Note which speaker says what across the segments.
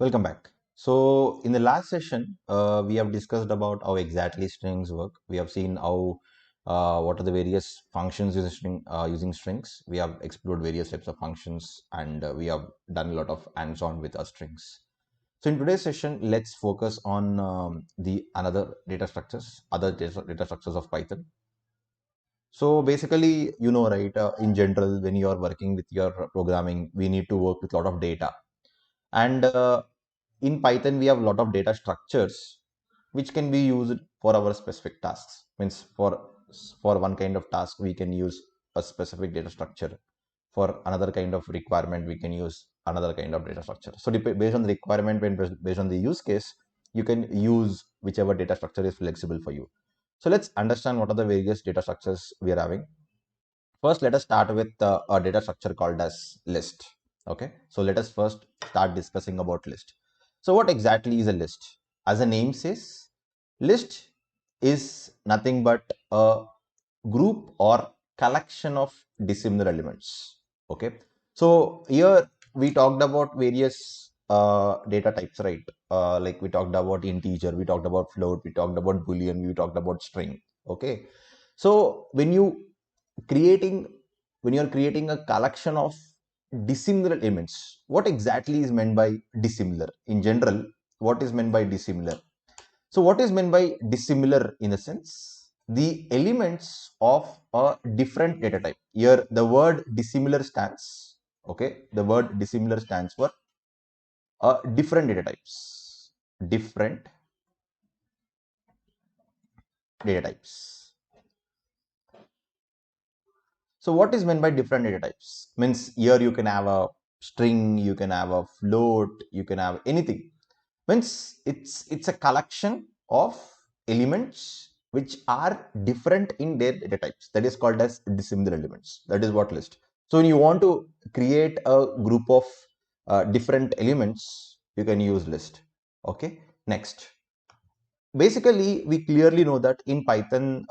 Speaker 1: Welcome back. So, in the last session, we have discussed about how exactly strings work. We have seen how what are the various functions using strings. We have explored various types of functions, and we have done a lot of hands-on with our strings. So, in today's session, let's focus on the another data structures, other data structures of Python. So, basically, right, in general, when you are working with your programming, we need to work with a lot of data, and in Python, we have a lot of data structures which can be used for our specific tasks. Means for one kind of task, we can use a specific data structure. For another kind of requirement, we can use another kind of data structure. So based on the requirement and based on the use case, you can use whichever data structure is flexible for you. So let's understand what are the various data structures we are having. First, let us start with a data structure called as list. Okay, so let us first start discussing about list. So what exactly is a list? As the name says, list is nothing but a group or collection of dissimilar elements. Okay, so here we talked about various data types, right? Like we talked about integer, we talked about float, we talked about boolean, we talked about string. Okay, so creating when you're creating a collection of dissimilar elements, what exactly is meant by dissimilar? In general, what is meant by dissimilar? So what is meant by dissimilar? In a sense, the elements of a different data type. Here the word dissimilar stands, okay, the word dissimilar stands for different data types, different data types. So what is meant by different data types? Means here you can have a string, you can have a float, you can have anything. Means it's a collection of elements which are different in their data types. That is called as dissimilar elements. That is what list. So when you want to create a group of different elements, you can use list. Okay. Next, basically we clearly know that in Python,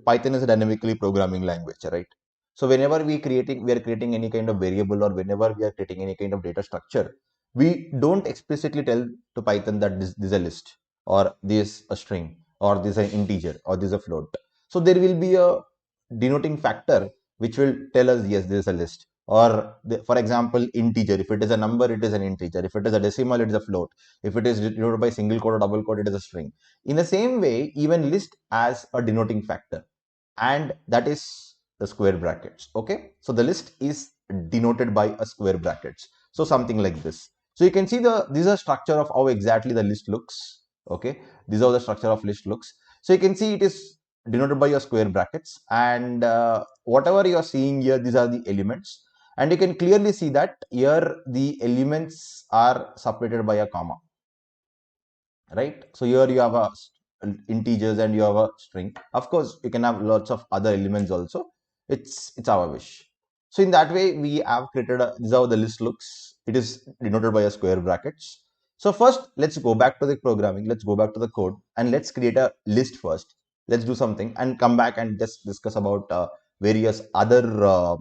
Speaker 1: Python is a dynamically programming language, right? So whenever we are creating any kind of variable, or whenever we are creating any kind of data structure, we don't explicitly tell to Python that this is a list, or this a string, or this is an integer, or this is a float. So there will be a denoting factor which will tell us, yes, this is a list. Or for example, integer, if it is a number, it is an integer. If it is a decimal, it is a float. If it is denoted by single quote or double quote, it is a string. In the same way, even list has a denoting factor, and that is the square brackets. Okay, so the list is denoted by a square brackets. So something like this. So you can see this is a structure of how exactly the list looks. Okay, this is how the structure of list looks. So you can see it is denoted by your square brackets, and whatever you are seeing here, these are the elements, and you can clearly see that here the elements are separated by a comma, right? So here you have a integers and you have a string. Of course, you can have lots of other elements also. It's our wish. So in that way, we have created this is how the list looks. It is denoted by a square brackets. So first, let's go back to the programming. Let's go back to the code and let's create a list first. Let's do something and come back and just discuss about various other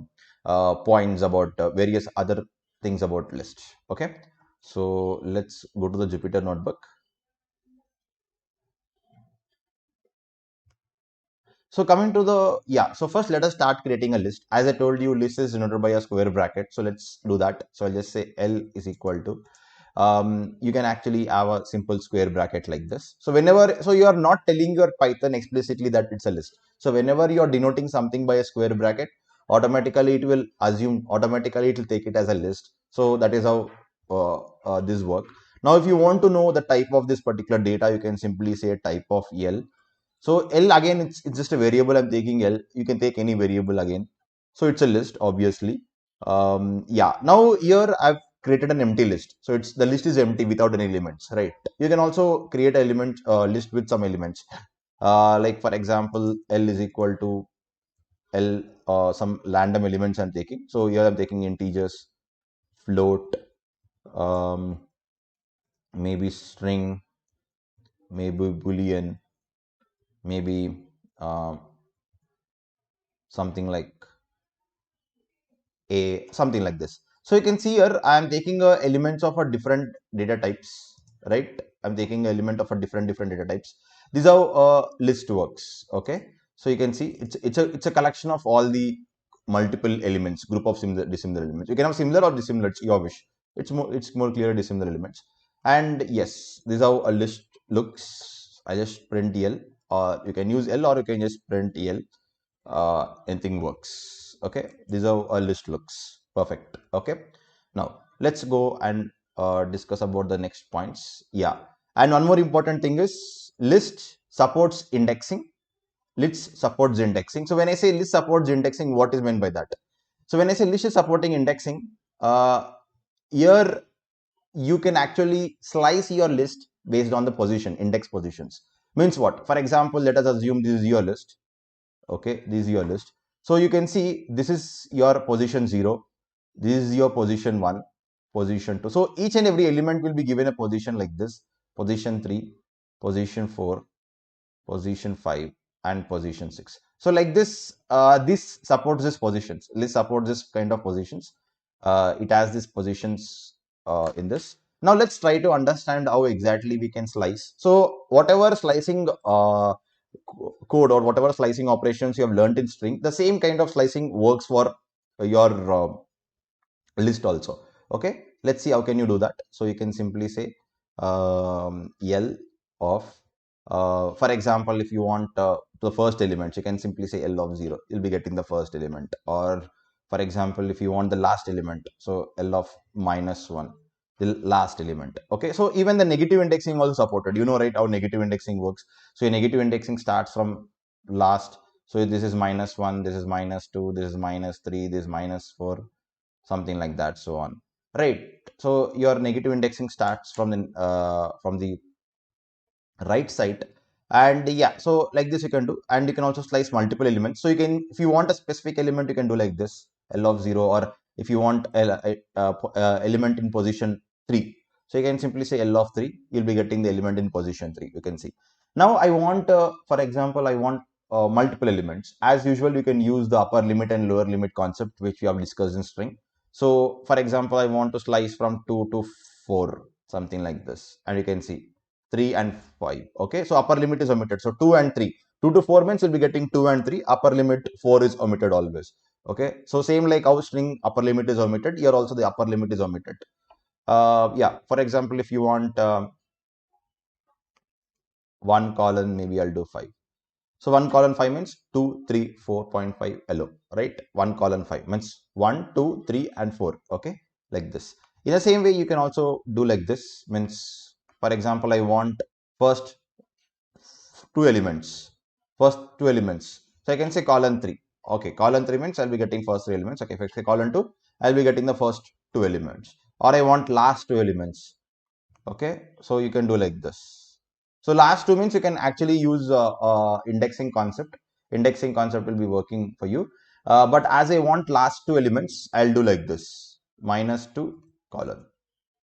Speaker 1: points about various other things about list. Okay. So let's go to the Jupyter notebook. So coming to the, yeah, so first let us start creating a list. As I told you, list is denoted by a square bracket. So let's do that. So I'll just say L is equal to, you can actually have a simple square bracket like this. So whenever, so you are not telling your Python explicitly that it's a list. So whenever you are denoting something by a square bracket, automatically it will assume, automatically it will take it as a list. So that is how this work. Now, if you want to know the type of this particular data, you can simply say type of L. So L again, it's just a variable. I'm taking L. You can take any variable again. So it's a list, obviously. Yeah. Now here I've created an empty list. So it's the list is empty without any elements, right? You can also create an element list with some elements. Like for example, L is equal to L, some random elements I'm taking. So here I'm taking integers, float, um, maybe string, maybe boolean, maybe um, something like something like this. So you can see here I am taking elements of a different data types, right? I'm taking element of a different data types. This is how list works. Okay, so you can see it's a collection of all the multiple elements, group of similar dissimilar elements. You can have similar or dissimilar, it's your wish. It's more clear dissimilar elements. And yes, this is how a list looks. I just print L, or you can use L, or you can just print L. Anything works. Okay, this is how a list looks. Perfect. Okay, now let's go and discuss about the next points. Yeah, and one more important thing is list supports indexing. List supports indexing. So when I say list supports indexing, what is meant by that? So when I say list is supporting indexing, here you can actually slice your list based on the position, index positions. Means what? For example, let us assume this is your list. Okay, this is your list. So you can see this is your position 0, this is your position 1, position 2. So each and every element will be given a position like this: position 3, position 4, position 5, and position 6. So like this, this supports this positions. List supports this kind of positions. It has these positions in this. Now let's try to understand how exactly we can slice. So whatever slicing code or whatever slicing operations you have learned in string, the same kind of slicing works for your list also. Okay, let's see how can you do that. So you can simply say L of for example, if you want the first element, you can simply say L of 0, you'll be getting the first element. Or for example, if you want the last element, so L of -1, the last element. Okay, so even the negative indexing also supported. You know, right, how negative indexing works. So your negative indexing starts from last. So this is -1, this is -2, this is -3, this is -4, something like that, so on, right? So your negative indexing starts from the right side. And yeah, so like this you can do. And you can also slice multiple elements. So you can, if you want a specific element, you can do like this, L of 0. Or if you want element in position 3, so you can simply say L of 3, you'll be getting the element in position 3. You can see. Now I want for example, I want multiple elements. As usual, you can use the upper limit and lower limit concept, which we have discussed in string. So for example, I want to slice from 2 to 4, something like this. And you can see 3 and 5. Okay, so upper limit is omitted. So 2 and 3. 2 to 4 means you'll be getting 2 and 3. Upper limit 4 is omitted always. Okay, so same like how string upper limit is omitted, here also the upper limit is omitted. Yeah, for example, if you want one colon, maybe I'll do 5. So 1 colon 5 means 2, 3, 4.5 LO, right? 1 colon 5 means 1, 2, 3, and 4. Okay, like this. In the same way, you can also do like this. Means, for example, I want first two elements. First two elements. So I can say colon 3. Okay, colon 3 means I'll be getting first 3 elements. Okay, if I say colon 2, I'll be getting the first 2 elements. Or I want last 2 elements. Okay, so you can do like this. So last 2 means you can actually use indexing concept. Indexing concept will be working for you. But as I want last 2 elements, I'll do like this: -2 colon.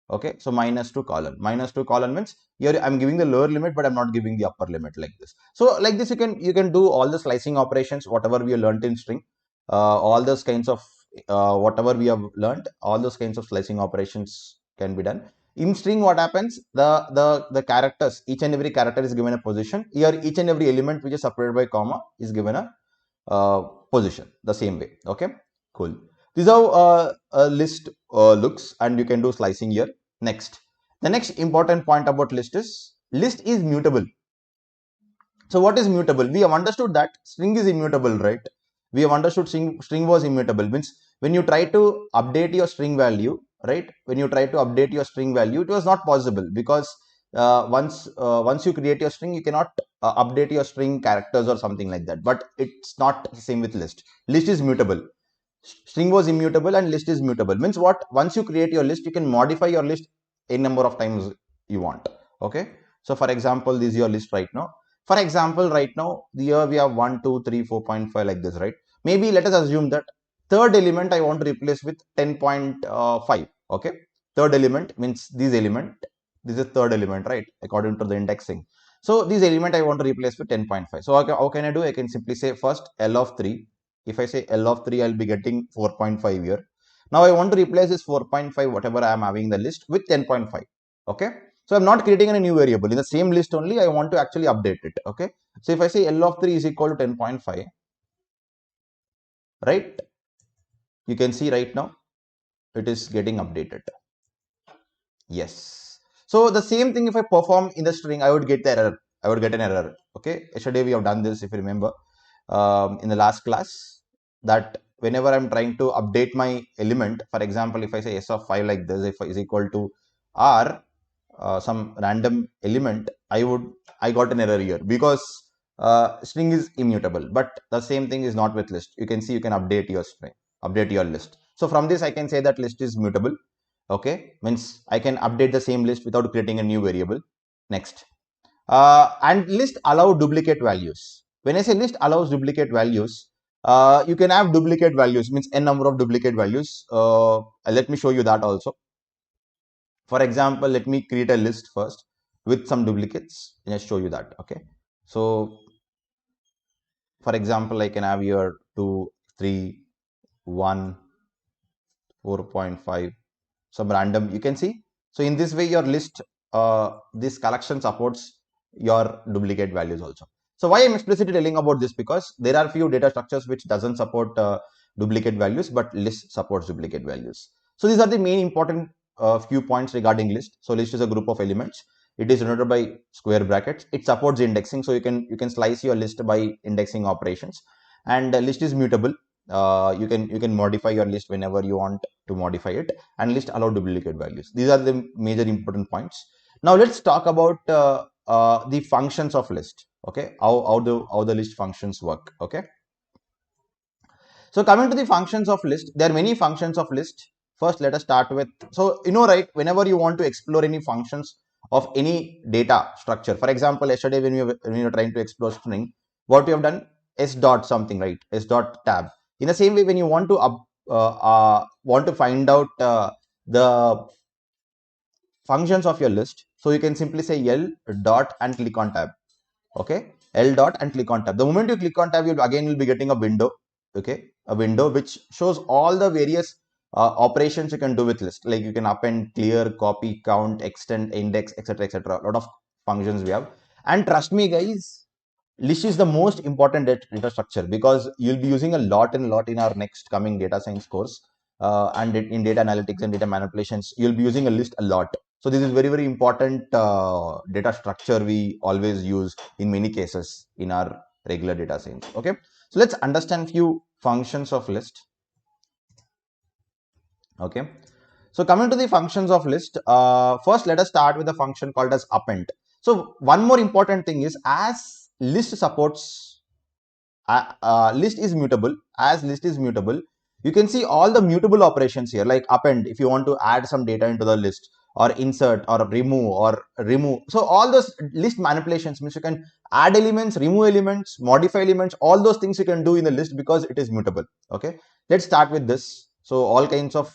Speaker 1: Okay, so -2 colon. -2 colon means here I'm giving the lower limit, but I'm not giving the upper limit, like this. So like this, you can do all the slicing operations, whatever we have learned in string. All those kinds of whatever we have learned, all those kinds of slicing operations can be done. In string, what happens? The characters, each and every character is given a position. Here, each and every element which is separated by comma is given a position the same way. Okay, cool. This is how a list looks, and you can do slicing here. Next, the next important point about list is mutable. So what is mutable? We have understood that string is immutable, right? We have understood string was immutable. Means when you try to update your string value, right? When you try to update your string value, it was not possible, because once you create your string, you cannot update your string characters or something like that. But it's not the same with list. List is mutable. String was immutable and list is mutable. Means what? Once you create your list, you can modify your list a number of times you want. Okay, so for example, this is your list right now. For example, right now here we have 1, 2, 3, 4.5, like this, right? Maybe let us assume that third element I want to replace with 10.5. Okay, third element means this element, this is third element, right, according to the indexing. So this element I want to replace with 10.5. So how can I do? I can simply say first L of 3. If I say L of 3, I'll be getting 4.5 here. Now I want to replace this 4.5 whatever I am having in the list with 10.5. Okay, so I'm not creating any new variable in the same list only. I want to actually update it. Okay, so if I say L of 3 is equal to 10.5, right, you can see right now it is getting updated. Yes. So the same thing, if I perform in the string, I would get the error. I would get an error. Okay. Yesterday we have done this, if you remember, in the last class, that whenever I'm trying to update my element, for example, if I say s of 5 like this, if is equal to r, some random element, I got an error here because string is immutable. But the same thing is not with list. You can see you can update your string, update your list. So from this, I can say that list is mutable. Okay, means I can update the same list without creating a new variable. Next, and list allow duplicate values. When I say list allows duplicate values, you can have duplicate values, means n number of duplicate values. Let me show you that also. For example, let me create a list first with some duplicates and I'll show you that. Okay, so for example, I can have here 2, 3, 1, 4.5, some random, you can see. So in this way, your list, this collection supports your duplicate values also. So why I'm explicitly telling about this, because there are few data structures which doesn't support duplicate values, but list supports duplicate values. So these are the main important few points regarding list. So list is a group of elements. It is denoted by square brackets. It supports indexing, so you can slice your list by indexing operations. And list is mutable. You can modify your list whenever you want to modify it, and list allow duplicate values. These are the major important points. Now let's talk about the functions of list. Okay, how the list functions work. Okay, so coming to the functions of list, there are many functions of list. First, let us start with, so right, whenever you want to explore any functions of any data structure, for example, yesterday when we were trying to explore string, what we have done, s dot something, right, s dot tab. In the same way, when you want to find out the functions of your list, so you can simply say L dot and click on tab. Okay, L dot and click on tab. The moment you click on tab, you'll be getting a window. Okay, a window which shows all the various operations you can do with list, like you can append, clear, copy, count, extend, index, etc., etc. A lot of functions we have. And trust me guys, list is the most important data structure, because you'll be using a lot in our next coming data science course, and in data analytics and data manipulations, you'll be using a list a lot. So this is very, very important data structure we always use in many cases in our regular data science. Okay, so let's understand few functions of list. Okay, so coming to the functions of list, first let us start with a function called as append. So one more important thing is, as list supports list is mutable, as list is mutable, you can see all the mutable operations here, like append if you want to add some data into the list, or insert or remove. So all those list manipulations means you can add elements, remove elements, modify elements, all those things you can do in the list because it is mutable. Okay, let's start with this. So all kinds of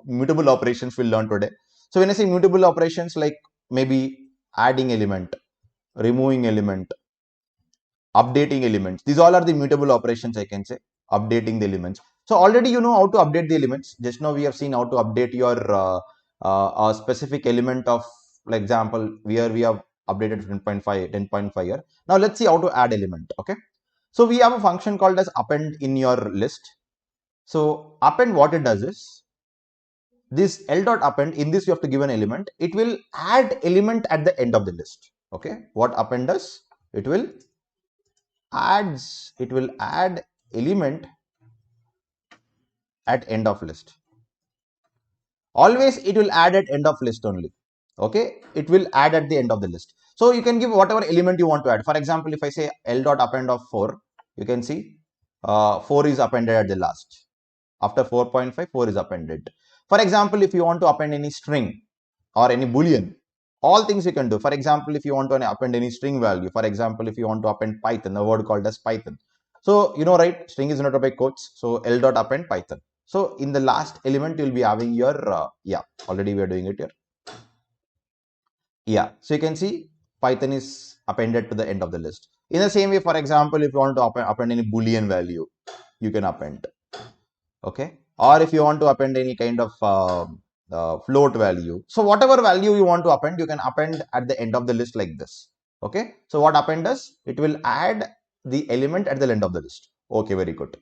Speaker 1: mutable operations we'll learn today. So when I say mutable operations, like maybe adding element, removing element, updating elements, these all are the mutable operations, I can say. Updating the elements, so already you know how to update the elements. Just now we have seen how to update your a specific element of, for example, where we have updated 10.5 here. Now let's see how to add element. Okay, so we have a function called as append in your list. So append, what it does is, this L dot append, in this you have to give an element, it will add element at the end of the list. Okay, what append does, it will add element at end of list. Always it will add at end of list only. Okay, it will add at the end of the list. So you can give whatever element you want to add. For example, if I say L dot append of 4, you can see 4 is appended at the last. After 4.5, 4 is appended. For example, if you want to append any string or any boolean, all things you can do. For example, if you want to append any string value, for example, if you want to append Python, a word called as Python. So right, string is denoted by quotes. So L dot append Python. So in the last element, you'll be having your already we are doing it here. Yeah, so you can see Python is appended to the end of the list. In the same way, for example, if you want to append any boolean value, you can append. Okay, or if you want to append any kind of float value. So whatever value you want to append, you can append at the end of the list like this. Okay. So what append does? It will add the element at the end of the list. Okay, very good.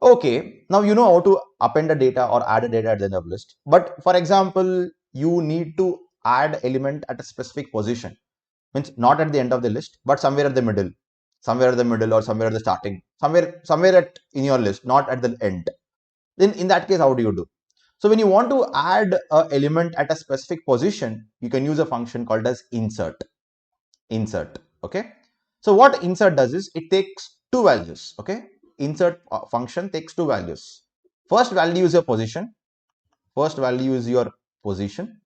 Speaker 1: Okay, now you know how to append a data or add a data at the end of list. But for example, you need to add element at a specific position. Means not at the end of the list, but somewhere at the middle. Somewhere at the middle or somewhere at the starting. Somewhere at in your list, not at the end. Then in that case, how do you do? So when you want to add a element at a specific position, you can use a function called as insert. Insert. Okay. So what insert does is it takes two values. Okay. Insert function takes two values. First value is your position. First value is your position.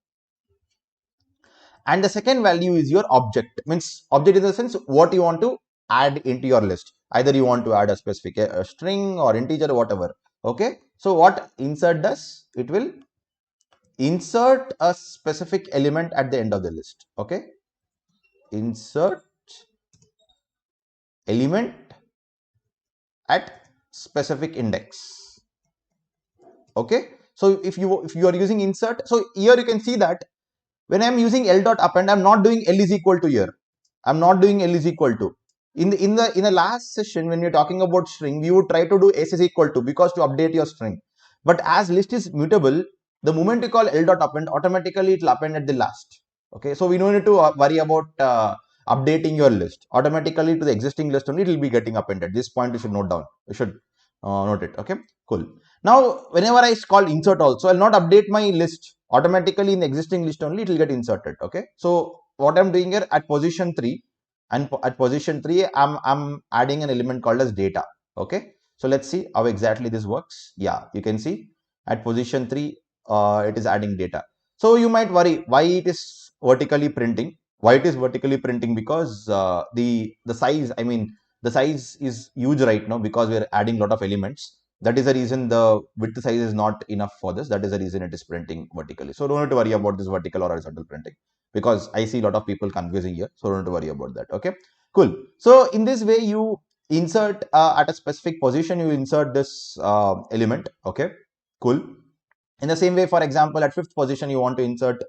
Speaker 1: And the second value is your object. Means object in the sense what you want to add into your list. Either you want to add a specific string or integer or whatever. Okay. So what insert does? It will insert a specific element at the end of the list. Okay. Insert element at specific index. Okay. So if you are using insert, so here you can see that when I'm using L dot append, I'm not doing L is equal to here. I'm not doing L is equal to. In the last session, when you're talking about string, we would try to do S is equal to, because to update your string. But as list is mutable, the moment you call L dot append, automatically it will append at the last. Okay, so we don't need to worry about updating your list. Automatically to the existing list only it will be getting appended. This point you should note down. You should note it. Okay, cool. Now, whenever I call insert also, I'll not update my list. Automatically in the existing list only it will get inserted. Okay, so what I'm doing here at position 3, and at position 3 I'm adding an element called as data. Okay, so let's see how exactly this works. Yeah, you can see at position 3 it is adding data. So you might worry why it is vertically printing. Why it is vertically printing? Because the size, I mean the size is huge right now, because we are adding a lot of elements. That is the reason the width size is not enough for this. That is the reason it is printing vertically. So don't have to worry about this vertical or horizontal printing, because I see a lot of people confusing here. So don't have to worry about that. Okay, cool. So in this way, you insert at a specific position, you insert this element. Okay, cool. In the same way, for example, at fifth position, you want to insert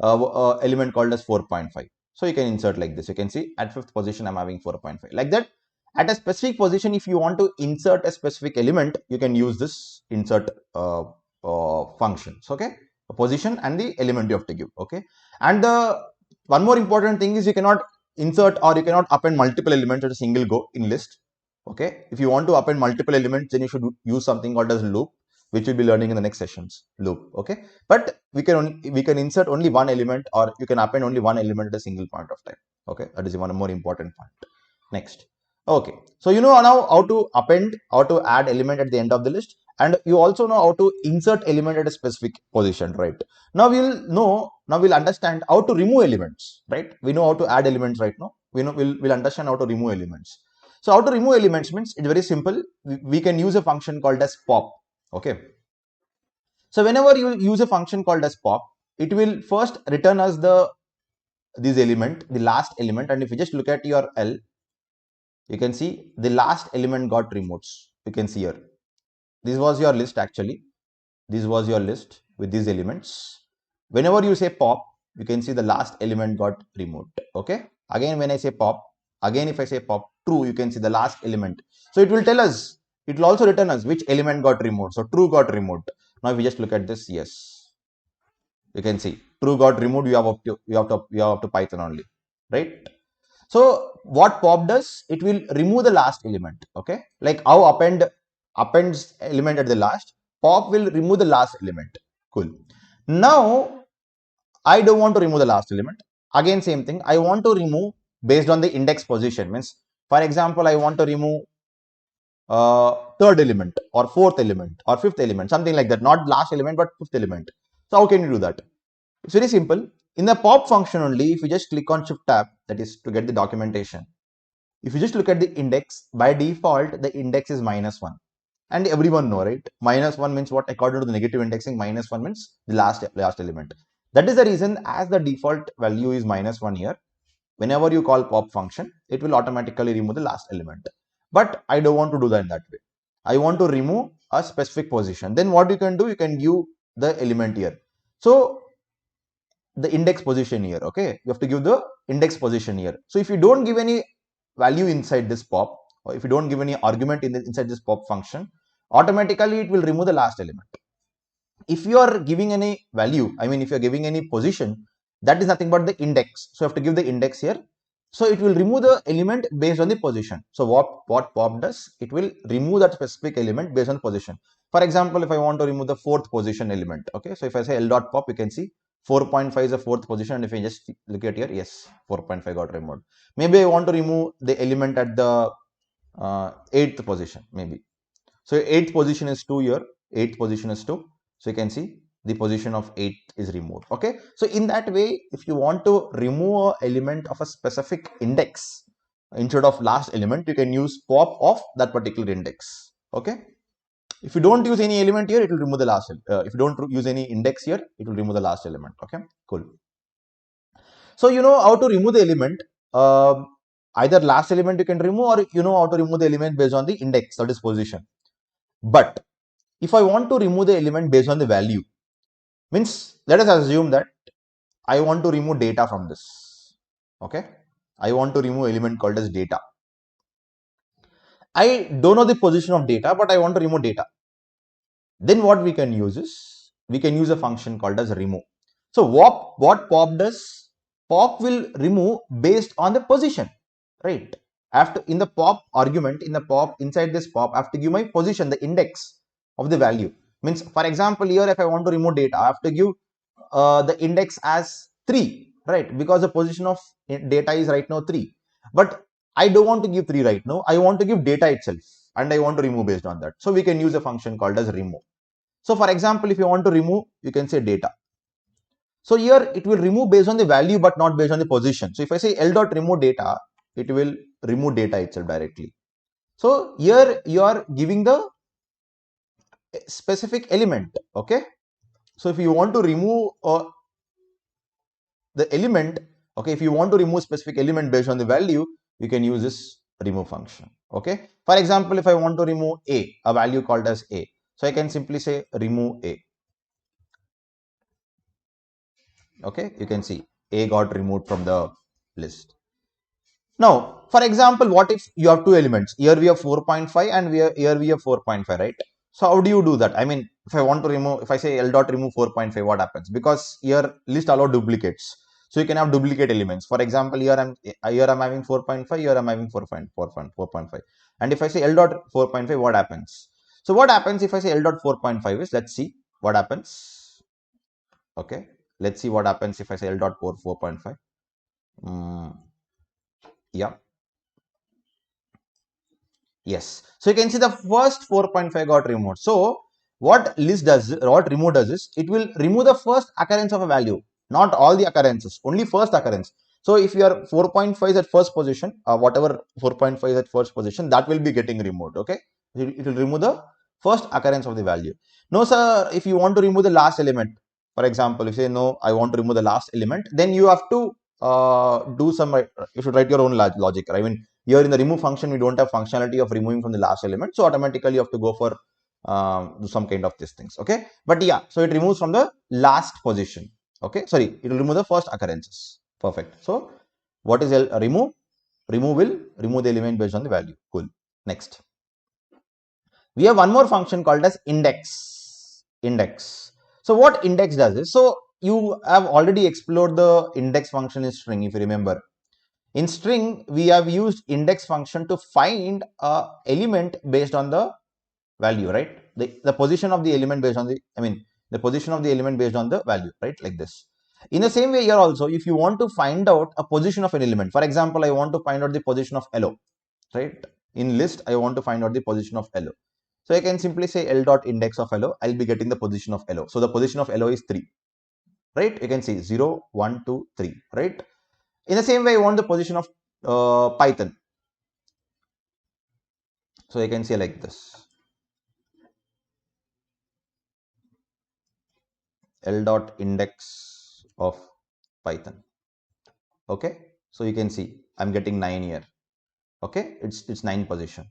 Speaker 1: element called as 4.5. So you can insert like this. You can see at fifth position, I'm having 4.5 like that. At a specific position, if you want to insert a specific element, you can use this insert functions. Okay, a position and the element you have to give. Okay, and the one more important thing is you cannot insert or you cannot append multiple elements at a single go in list. Okay, if you want to append multiple elements, then you should use something called as loop, which we'll be learning in the next sessions. Loop. Okay, but we can insert only one element, or you can append only one element at a single point of time. Okay, that is one more important point. Next. Okay, so you know now how to append, how to add element at the end of the list, and you also know how to insert element at a specific position, right? Now we'll understand how to remove elements, right? We know how to add elements right now. We'll understand how to remove elements. So how to remove elements means it's very simple. We can use a function called as pop. Okay. So whenever you use a function called as pop, it will first return us this element, the last element, and if you just look at your L, you can see the last element got removed. You can see here. This was your list actually. This was your list with these elements. Whenever you say pop, you can see the last element got removed. Okay. Again, when I say pop, again if I say pop true, you can see the last element. So it will tell us, it will also return us which element got removed. So true got removed. Now if you just look at this, yes, you can see true got removed. You have to Python only, right? So what pop does, it will remove the last element. Okay, like how appends element at the last, pop will remove the last element. Cool. Now I don't want to remove the last element. Again, same thing. I want to remove based on the index position. Means, for example, I want to remove third element or fourth element or fifth element, something like that. Not last element, but fifth element. So how can you do that? It's very simple. In the pop function only, if you just click on shift tab, that is to get the documentation. If you just look at the index, by default, the index is -1. And everyone know, right? -1 means what? According to the negative indexing, -1 means the last element. That is the reason, as the default value is -1 here, whenever you call pop function, it will automatically remove the last element. But I don't want to do that in that way. I want to remove a specific position, then what you can do, you can give the element here. So the index position here, okay, you have to give the index position here. So if you don't give any value inside this pop, or if you don't give any argument inside this pop function, automatically it will remove the last element. If you are giving any value, I mean if you are giving any position, that is nothing but the index. So you have to give the index here. So it will remove the element based on the position. So what pop does, it will remove that specific element based on the position. For example, if I want to remove the fourth position element, okay, so if I say L dot pop, you can see 4.5 is the fourth position, and if I just look at here, yes, 4.5 got removed. Maybe I want to remove the element at the eighth position, maybe. So eighth position is 2 here, eighth position is 2. So you can see the position of 8 is removed. Okay. So in that way, if you want to remove an element of a specific index instead of last element, you can use pop of that particular index. Okay. If you don't use any element here, it will remove the last. If you don't use any index here, it will remove the last element. Okay. Cool. So you know how to remove the element. Either last element you can remove, or you know how to remove the element based on the index, that is position. But if I want to remove the element based on the value, means let us assume that I want to remove data from this. Okay. I want to remove element called as data. I don't know the position of data, but I want to remove data. Then what we can use is, we can use a function called as remove. So what pop does, pop will remove based on the position, right? After in the pop argument, in the pop, inside this pop, I have to give my position, the index of the value. Means for example, here if I want to remove data, I have to give the index as 3, right? Because the position of data is right now 3. But I don't want to give 3 right now. I want to give data itself, and I want to remove based on that. So we can use a function called as remove. So for example, if you want to remove, you can say data. So here it will remove based on the value, but not based on the position. So if I say L dot remove data, it will remove data itself directly. So here you are giving the specific element. Okay. So if you want to remove the element, okay, if you want to remove specific element based on the value, you can use this remove function. Okay. For example, if I want to remove a value called as a, so I can simply say remove a. Okay, you can see a got removed from the list. Now, for example, what if you have two elements? Here we have 4.5 and here we have 4.5, right? So how do you do that? I mean, if I want to remove, if I say L dot remove 4.5, what happens? Because here list allow duplicates. So you can have duplicate elements. For example, here I'm having 4.5, here I'm having 4.5. And if I say L dot 4.5, what happens? So what happens if I say L dot 4.5 is, let's see what happens. Okay, let's see what happens if I say L dot 4.5. Yeah. Yes. So you can see the first 4.5 got removed. So what remove does is, it will remove the first occurrence of a value, not all the occurrences, only first occurrence. So if your 4.5 is at first position, whatever 4.5 is at first position, that will be getting removed. Okay. It will remove the first occurrence of the value. No, sir, if you want to remove the last element, for example, if you say no, I want to remove the last element, then you have to do some, you should write your own logic. I mean, here in the remove function, we don't have functionality of removing from the last element. So automatically you have to go for some kind of these things. Okay. But yeah, so it removes from the last position. Okay. Sorry, it will remove the first occurrences. Perfect. So what is remove? Remove will remove the element based on the value. Cool. Next. We have one more function called as index. Index. So what index does is, so you have already explored the index function in string, if you remember. In string, we have used index function to find a element based on the value, right? The position of the element based on the, the position of the element based on the value, right? Like this. In the same way here also, if you want to find out a position of an element, for example, I want to find out the position of LO, right? In list, I want to find out the position of LO. So I can simply say L dot index of LO, I'll be getting the position of LO. So the position of LO is 3, right? You can see 0, 1, 2, 3, right? In the same way, I want the position of Python. So I can say like this. L dot index of Python. Okay. So you can see I'm getting 9 here. Okay. It's 9 position.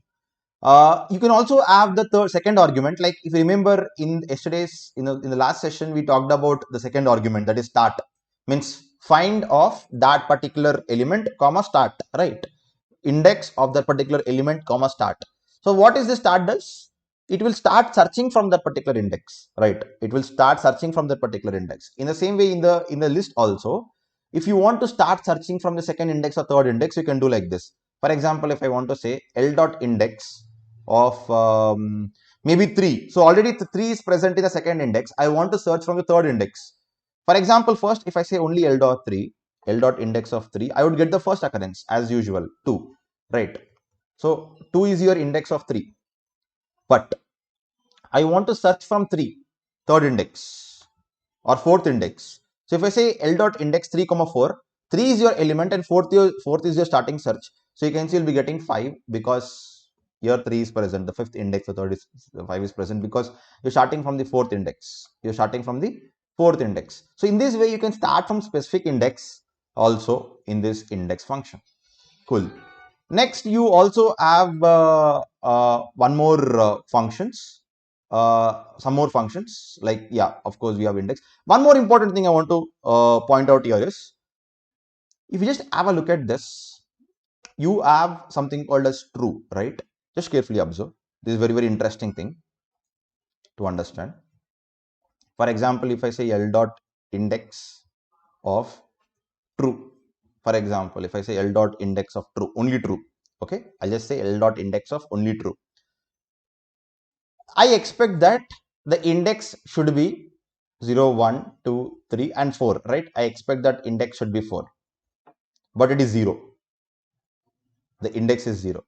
Speaker 1: You can also have the second argument. Like if you remember in yesterday's in the last session, we talked about the second argument, that is start. Means find of that particular element comma start, right? Index of that particular element comma start. So what is the start does? It will start searching from that particular index, right? It will start searching from that particular index. In the same way, in the list also, if you want to start searching from the second index or third index, you can do like this. For example, if I want to say L dot index of maybe 3, so already 3 is present in the second index. I want to search from the third index. For example, first if I say only L dot 3, L dot index of 3, I would get the first occurrence as usual, 2, right? So 2 is your index of 3, but I want to search from 3, third index or fourth index. So if I say L dot index 3 comma 4, 3 is your element and fourth is your starting search. So you can see you'll be getting 5 because your 3 is present, the fifth index, the third is the 5 is present because you're starting from the fourth index. You're starting from the fourth index. So in this way, you can start from specific index also in this index function. Cool. Next, you also have one more functions, some more functions like, yeah, of course we have index. One more important thing I want to point out here is, if you just have a look at this, you have something called as true, right? Just carefully observe. This is very, very interesting thing to understand. For example, if I say L dot index of true, for example, if I say L dot index of true, only true, okay, I'll just say L dot index of only true. I expect that the index should be 0, 1, 2, 3 and 4, right? I expect that index should be 4, but it is 0. The index is 0.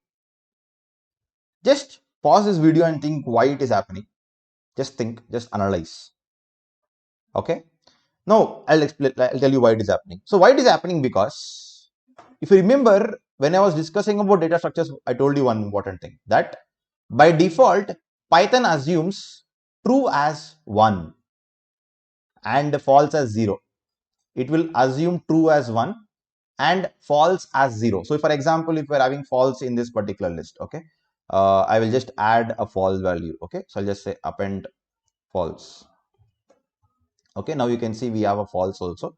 Speaker 1: Just pause this video and think why it is happening. Just think, just analyze. Okay. Now I'll tell you why it is happening. So why it is happening? Because if you remember, when I was discussing about data structures, I told you one important thing, that by default, Python assumes true as 1 and false as 0. It will assume true as 1 and false as 0. So for example, if we're having false in this particular list, okay, I will just add a false value. Okay, so I'll just say append false. Okay, now you can see we have a false also.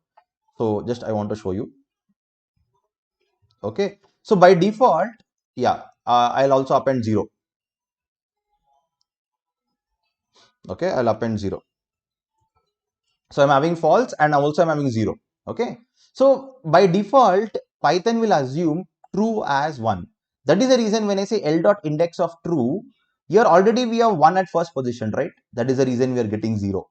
Speaker 1: So just I want to show you. Okay, so by default, yeah, I'll also append 0. Okay, I'll append 0. So I'm having false and also I'm having 0. Okay, so by default, Python will assume true as 1. That is the reason when I say L dot index of true, here already we have 1 at first position, right? That is the reason we are getting 0,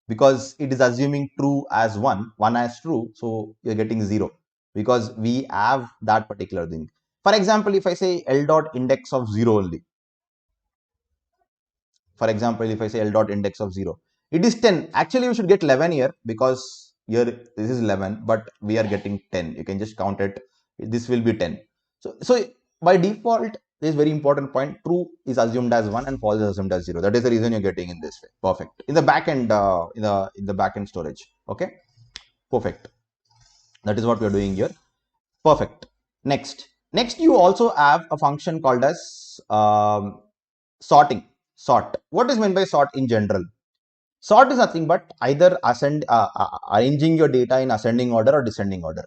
Speaker 1: because it is assuming true as 1, 1 as true. So you're getting 0 because we have that particular thing. For example, if I say L dot index of 0 only, for example, if I say L dot index of 0, it is 10. Actually, we should get 11 here because here this is 11, but we are getting 10. You can just count it. This will be 10. So by default, this very important point, true is assumed as 1 and false is assumed as 0. That is the reason you're getting in this way. Perfect. In the backend, in the backend storage. Okay. Perfect. That is what we are doing here. Perfect. Next, you also have a function called as sorting. Sort. What is meant by sort in general? Sort is nothing but either arranging your data in ascending order or descending order.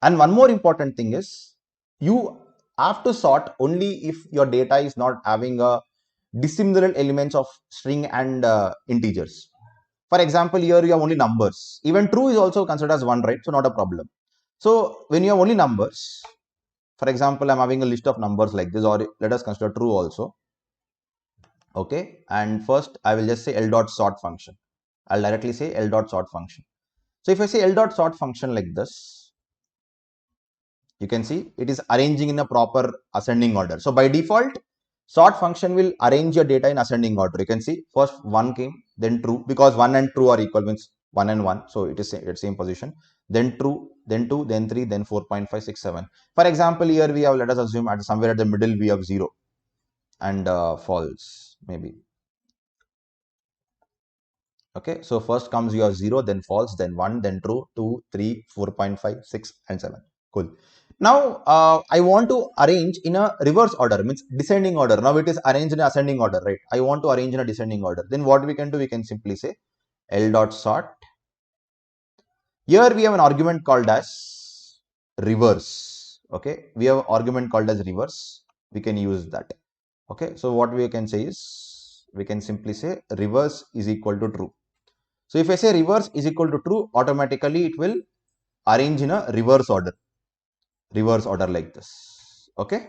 Speaker 1: And one more important thing is, you have to sort only if your data is not having a dissimilar elements of string and integers. For example, here you have only numbers. Even true is also considered as 1, right? So not a problem. So when you have only numbers, for example, I'm having a list of numbers like this, or let us consider true also. Okay, and first I will just say L dot sort function. I'll directly say L dot sort function. So if I say L dot sort function like this, you can see it is arranging in a proper ascending order. So by default, sort function will arrange your data in ascending order. You can see first 1 came, then true, because 1 and true are equal, means 1 and 1. So it is at same position. Then true, then 2, then 3, then 4.567. For example, here we have, let us assume at somewhere at the middle we have 0 and false maybe. Okay, so first comes your 0, then false, then 1, then true, 2, 3, 4.5, 6 and 7. Cool. Now I want to arrange in a reverse order, means descending order. Now it is arranged in ascending order, right? I want to arrange in a descending order. Then what we can do, we can simply say L dot sort. Here we have an argument called as reverse. Okay, we have an argument called as reverse. We can use that. Okay, so what we can say is, we can simply say reverse is equal to true. So if I say reverse is equal to true, automatically it will arrange in a reverse order like this. Okay.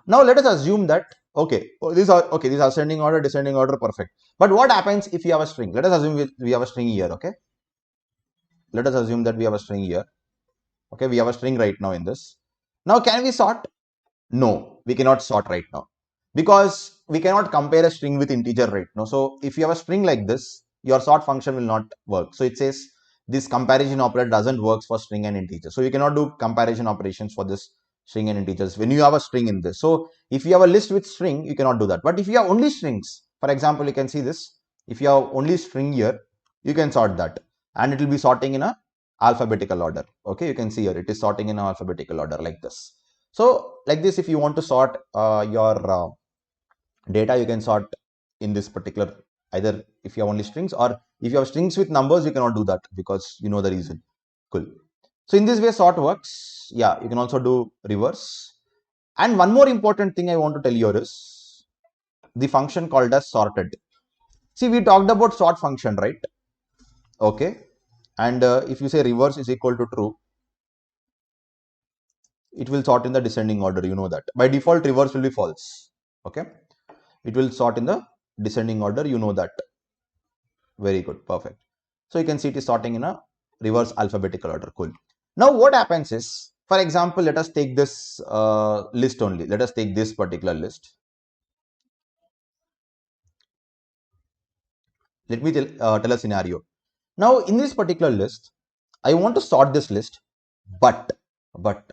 Speaker 1: Now let us assume that, okay, these are okay, these are ascending order, descending order, perfect. But what happens if you have a string? Let us assume we have a string here. Okay. Let us assume that we have a string here. Okay, we have a string right now in this. Now can we sort? No, we cannot sort right now because we cannot compare a string with integer right now. So if you have a string like this, your sort function will not work. So it says this comparison operator doesn't work for string and integer. So you cannot do comparison operations for this string and integers when you have a string in this. So if you have a list with string, you cannot do that. But if you have only strings, for example, you can see this. If you have only string here, you can sort that, and it will be sorting in a alphabetical order. Okay, you can see here it is sorting in an alphabetical order like this. So like this, if you want to sort your data, you can sort in this particular, either if you have only strings, or if you have strings with numbers, you cannot do that because you know the reason. Cool. So in this way sort works. Yeah, you can also do reverse. And one more important thing I want to tell you is the function called as sorted. See, we talked about sort function, right? Okay. And if you say reverse is equal to true, it will sort in the descending order. You know that. By default, reverse will be false. Okay. It will sort in the descending order. You know that. Very good. Perfect. So you can see it is sorting in a reverse alphabetical order. Cool. Now what happens is, for example, let us take this list only. Let us take this particular list. Let me tell a scenario. Now in this particular list, I want to sort this list, but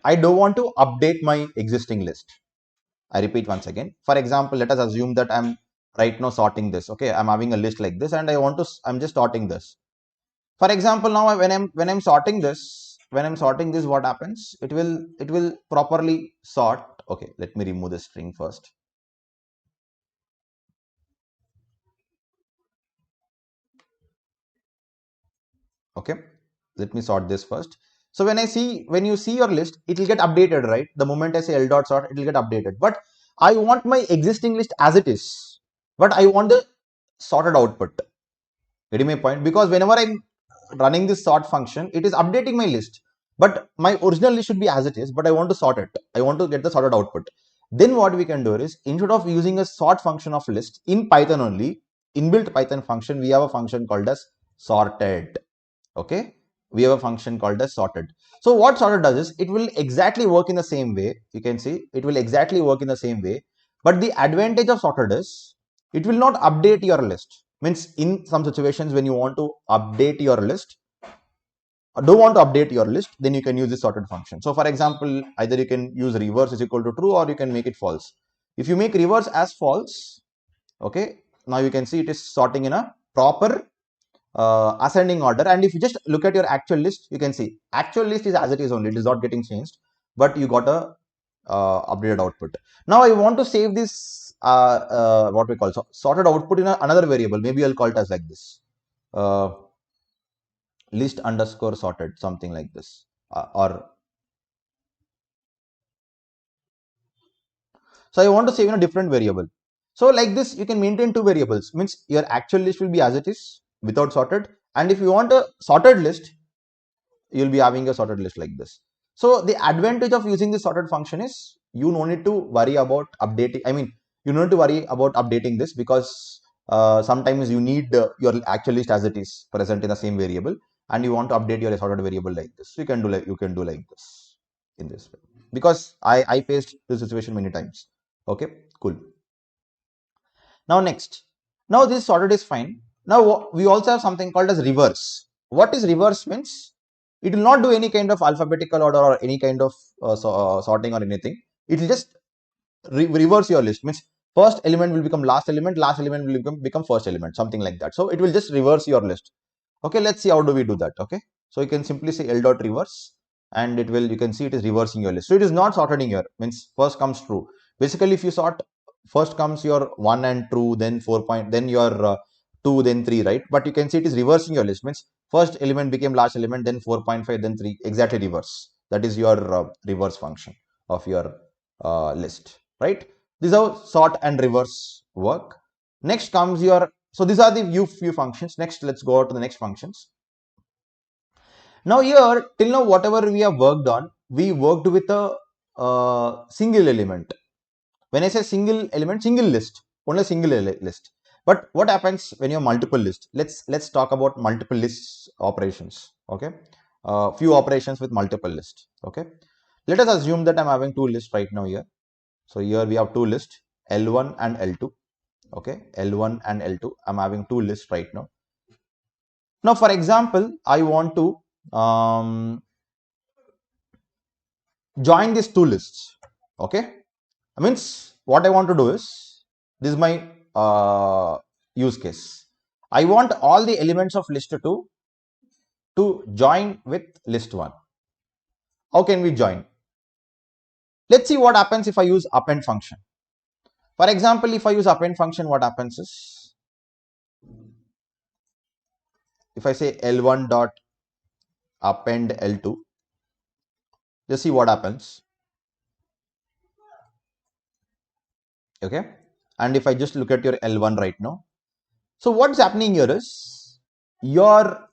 Speaker 1: I don't want to update my existing list. I repeat once again. For example, let us assume that I'm right now sorting this. Okay, I'm having a list like this, and I'm just sorting this. For example, now when I'm sorting this, what happens? It will properly sort. Okay, let me remove the string first. Okay, let me sort this first. So when you see your list, it will get updated, right? The moment I say L dot sort, it will get updated. But I want my existing list as it is, but I want the sorted output. Getting my point? Because whenever I'm running this sort function, it is updating my list, but my original list should be as it is, but I want to sort it. I want to get the sorted output. Then what we can do is, instead of using a sort function of list in Python only, inbuilt Python function, we have a function called as sorted. Okay, we have a function called as sorted. So what sorted does is, it will exactly work in the same way. You can see it will exactly work in the same way, but the advantage of sorted is it will not update your list. Means in some situations when you want to update your list, or don't want to update your list, then you can use this sorted function. So for example, either you can use reverse is equal to true, or you can make it false. If you make reverse as false, okay, now you can see it is sorting in a proper ascending order. And if you just look at your actual list, you can see actual list is as it is only, it is not getting changed, but you got a updated output. Now I want to save this what we call sorted output in another variable. Maybe I'll call it as like this, uh, list underscore sorted, something like this, or so I want to save in a different variable. So like this, you can maintain two variables, means your actual list will be as it is without sorted, and if you want a sorted list, you'll be having a sorted list like this. So the advantage of using this sorted function is, you no need to worry about updating. I mean, you don't need to worry about updating this, because sometimes you need your actual list as it is present in the same variable, and you want to update your sorted variable like this. So you can do like this in this way, because I faced this situation many times. Okay, cool. Now next, now this sorted is fine. Now we also have something called as reverse. What is reverse means? It will not do any kind of alphabetical order or any kind of sorting or anything. It will just reverse your list. Means first element will become last element will become first element, something like that. So it will just reverse your list. Okay, let's see how do we do that. Okay, so you can simply say L dot reverse, and it will, you can see it is reversing your list. So it is not sorted in here, means first comes true. Basically, if you sort, first comes your 1 and true, then 4 point, then your 2, then 3, right? But you can see it is reversing your list, means first element became last element, then 4.5, then 3, exactly reverse. That is your reverse function of your list, right? This is how sort and reverse work. Next comes your, so these are the few functions. Next, let's go to the next functions. Now here, till now, whatever we have worked on, we worked with a single element. When I say single element, single list, only a single list. But what happens when you have multiple lists? Let's talk about multiple lists operations. Okay, few operations with multiple lists. Okay, let us assume that I'm having two lists right now here. So here we have two lists, L1 and L2. Okay, L1 and L2. I'm having two lists right now. Now, for example, I want to join these two lists. Okay, means what I want to do is, this is my use case. I want all the elements of list 2 to join with list 1. How can we join? Let's see what happens if I use append function. For example, if I use append function, what happens is, if I say L1 dot append L2, just see what happens. Okay, and if I just look at your L1 right now, so what's happening here is, your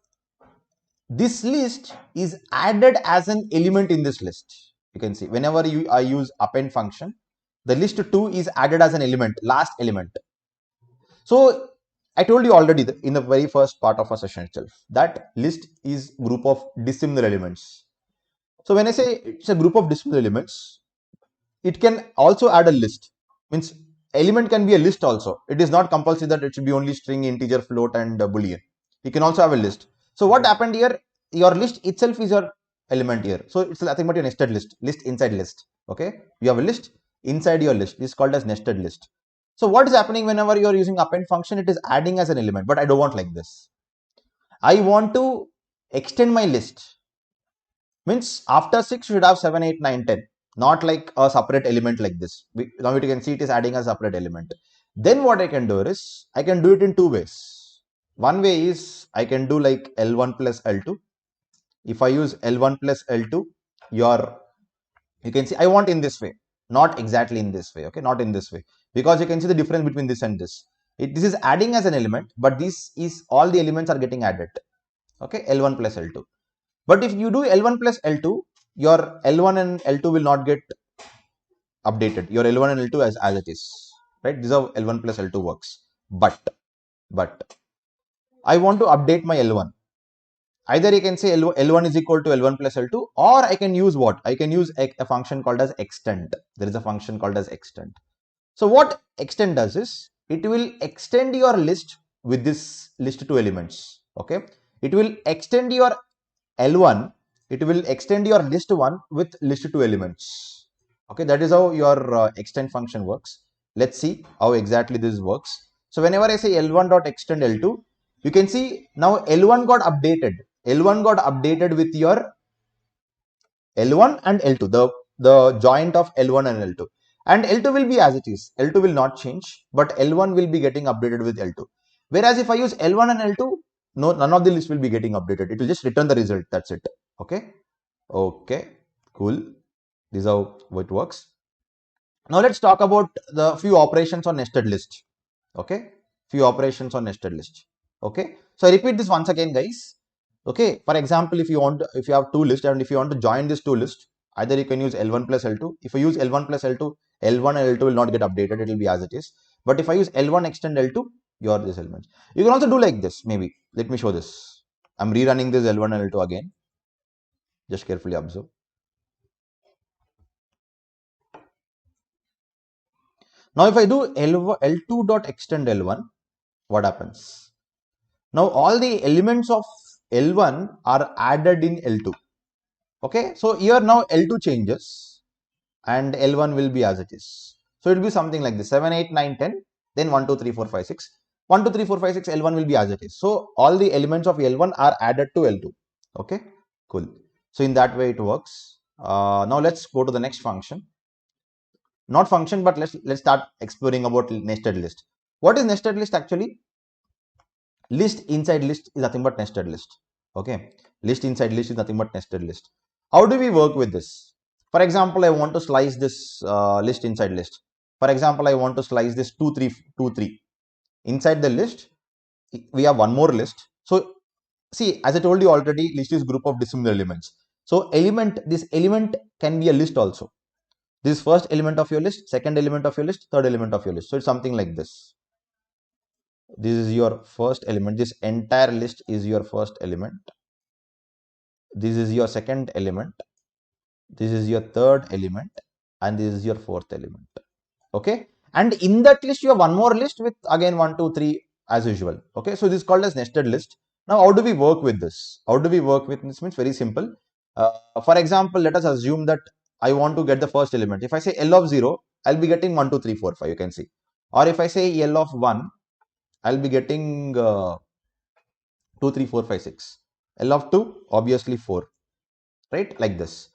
Speaker 1: this list is added as an element in this list. You can see whenever I use append function, the list 2 is added as an element, last element. So I told you already in the very first part of our session itself that list is group of dissimilar elements. So when I say it's a group of dissimilar elements, it can also add a list. Means element can be a list also. It is not compulsory that it should be only string, integer, float, and boolean. You can also have a list. So what happened here? Your list itself is your element here. So it's nothing but your nested list, list inside list. Okay, you have a list inside your list. This is called as nested list. So what is happening whenever you are using append function? It is adding as an element, but I don't want like this. I want to extend my list. Means after 6 you should have 7, 8, 9, 10. Not like a separate element like this. Now you can see it is adding a separate element. Then what I can do is, I can do it in two ways. One way is, I can do like L1 plus L2. If I use L1 plus L2, you can see I want in this way, not exactly in this way. Okay, not in this way, because you can see the difference between this and this. This is adding as an element, but this is all the elements are getting added. Okay, L1 plus L2. But if you do L1 plus L2, your L1 and L2 will not get updated. Your L1 and L2 as it is, right? This is how L1 plus L2 works. But I want to update my L1. Either you can say L1 is equal to L1 plus L2, or I can use what? I can use a function called as extend. There is a function called as extend. So what extend does is, it will extend your list with this list 2 elements. Okay, it will extend your L1, it will extend your list 1 with list 2 elements. Okay, that is how your extend function works. Let's see how exactly this works. So whenever I say L1 dot extend L2, you can see now L1 got updated. L1 got updated with your L1 and L2, the joint of L1 and L2. And L2 will be as it is. L2 will not change, but L1 will be getting updated with L2. Whereas if I use L1 and L2, no, none of the list will be getting updated. It will just return the result. That's it. Okay. Okay. Cool. This is how it works. Now let's talk about the few operations on nested list. Okay. Few operations on nested list. Okay. So I repeat this once again, guys. Okay. For example, if you have two lists and if you want to join these two lists, either you can use L1 plus L2. If you use L1 plus L2, L1 and L2 will not get updated. It will be as it is. But if I use L1 extend L2, your this elements. You can also do like this. Maybe let me show this. I'm rerunning this L1 and L2 again. Just carefully observe. Now if I do L2 dot extend L1, what happens? Now all the elements of L1 are added in L2. Okay, so here now L2 changes and L1 will be as it is. So it will be something like this: 7, 8, 9, 10, then 1, 2, 3, 4, 5, 6. 1, 2, 3, 4, 5, 6, L1 will be as it is. So all the elements of L1 are added to L2. Okay, cool. So in that way it works. Now let's go to the next function. Not function, but let's start exploring about nested list. What is nested list actually? List inside list is nothing but nested list. Okay, list inside list is nothing but nested list. How do we work with this? For example, I want to slice this list inside list. For example, I want to slice this 2 3 2 3 inside the list. We have one more list. So see, as I told you already, list is group of dissimilar elements. So this element can be a list also. This first element of your list, second element of your list, third element of your list. So it's something like this. This is your first element. This entire list is your first element. This is your second element. This is your third element. And this is your fourth element. Okay. And in that list, you have one more list with again 1, 2, 3 as usual. Okay. So this is called as nested list. Now, how do we work with this? How do we work with this? Means very simple. For example, let us assume that I want to get the first element. If I say L of 0, I'll be getting 1, 2, 3, 4, 5. You can see. Or if I say L of 1, I'll be getting 2, 3, 4, 5, 6. L of 2, obviously 4, right? Like this.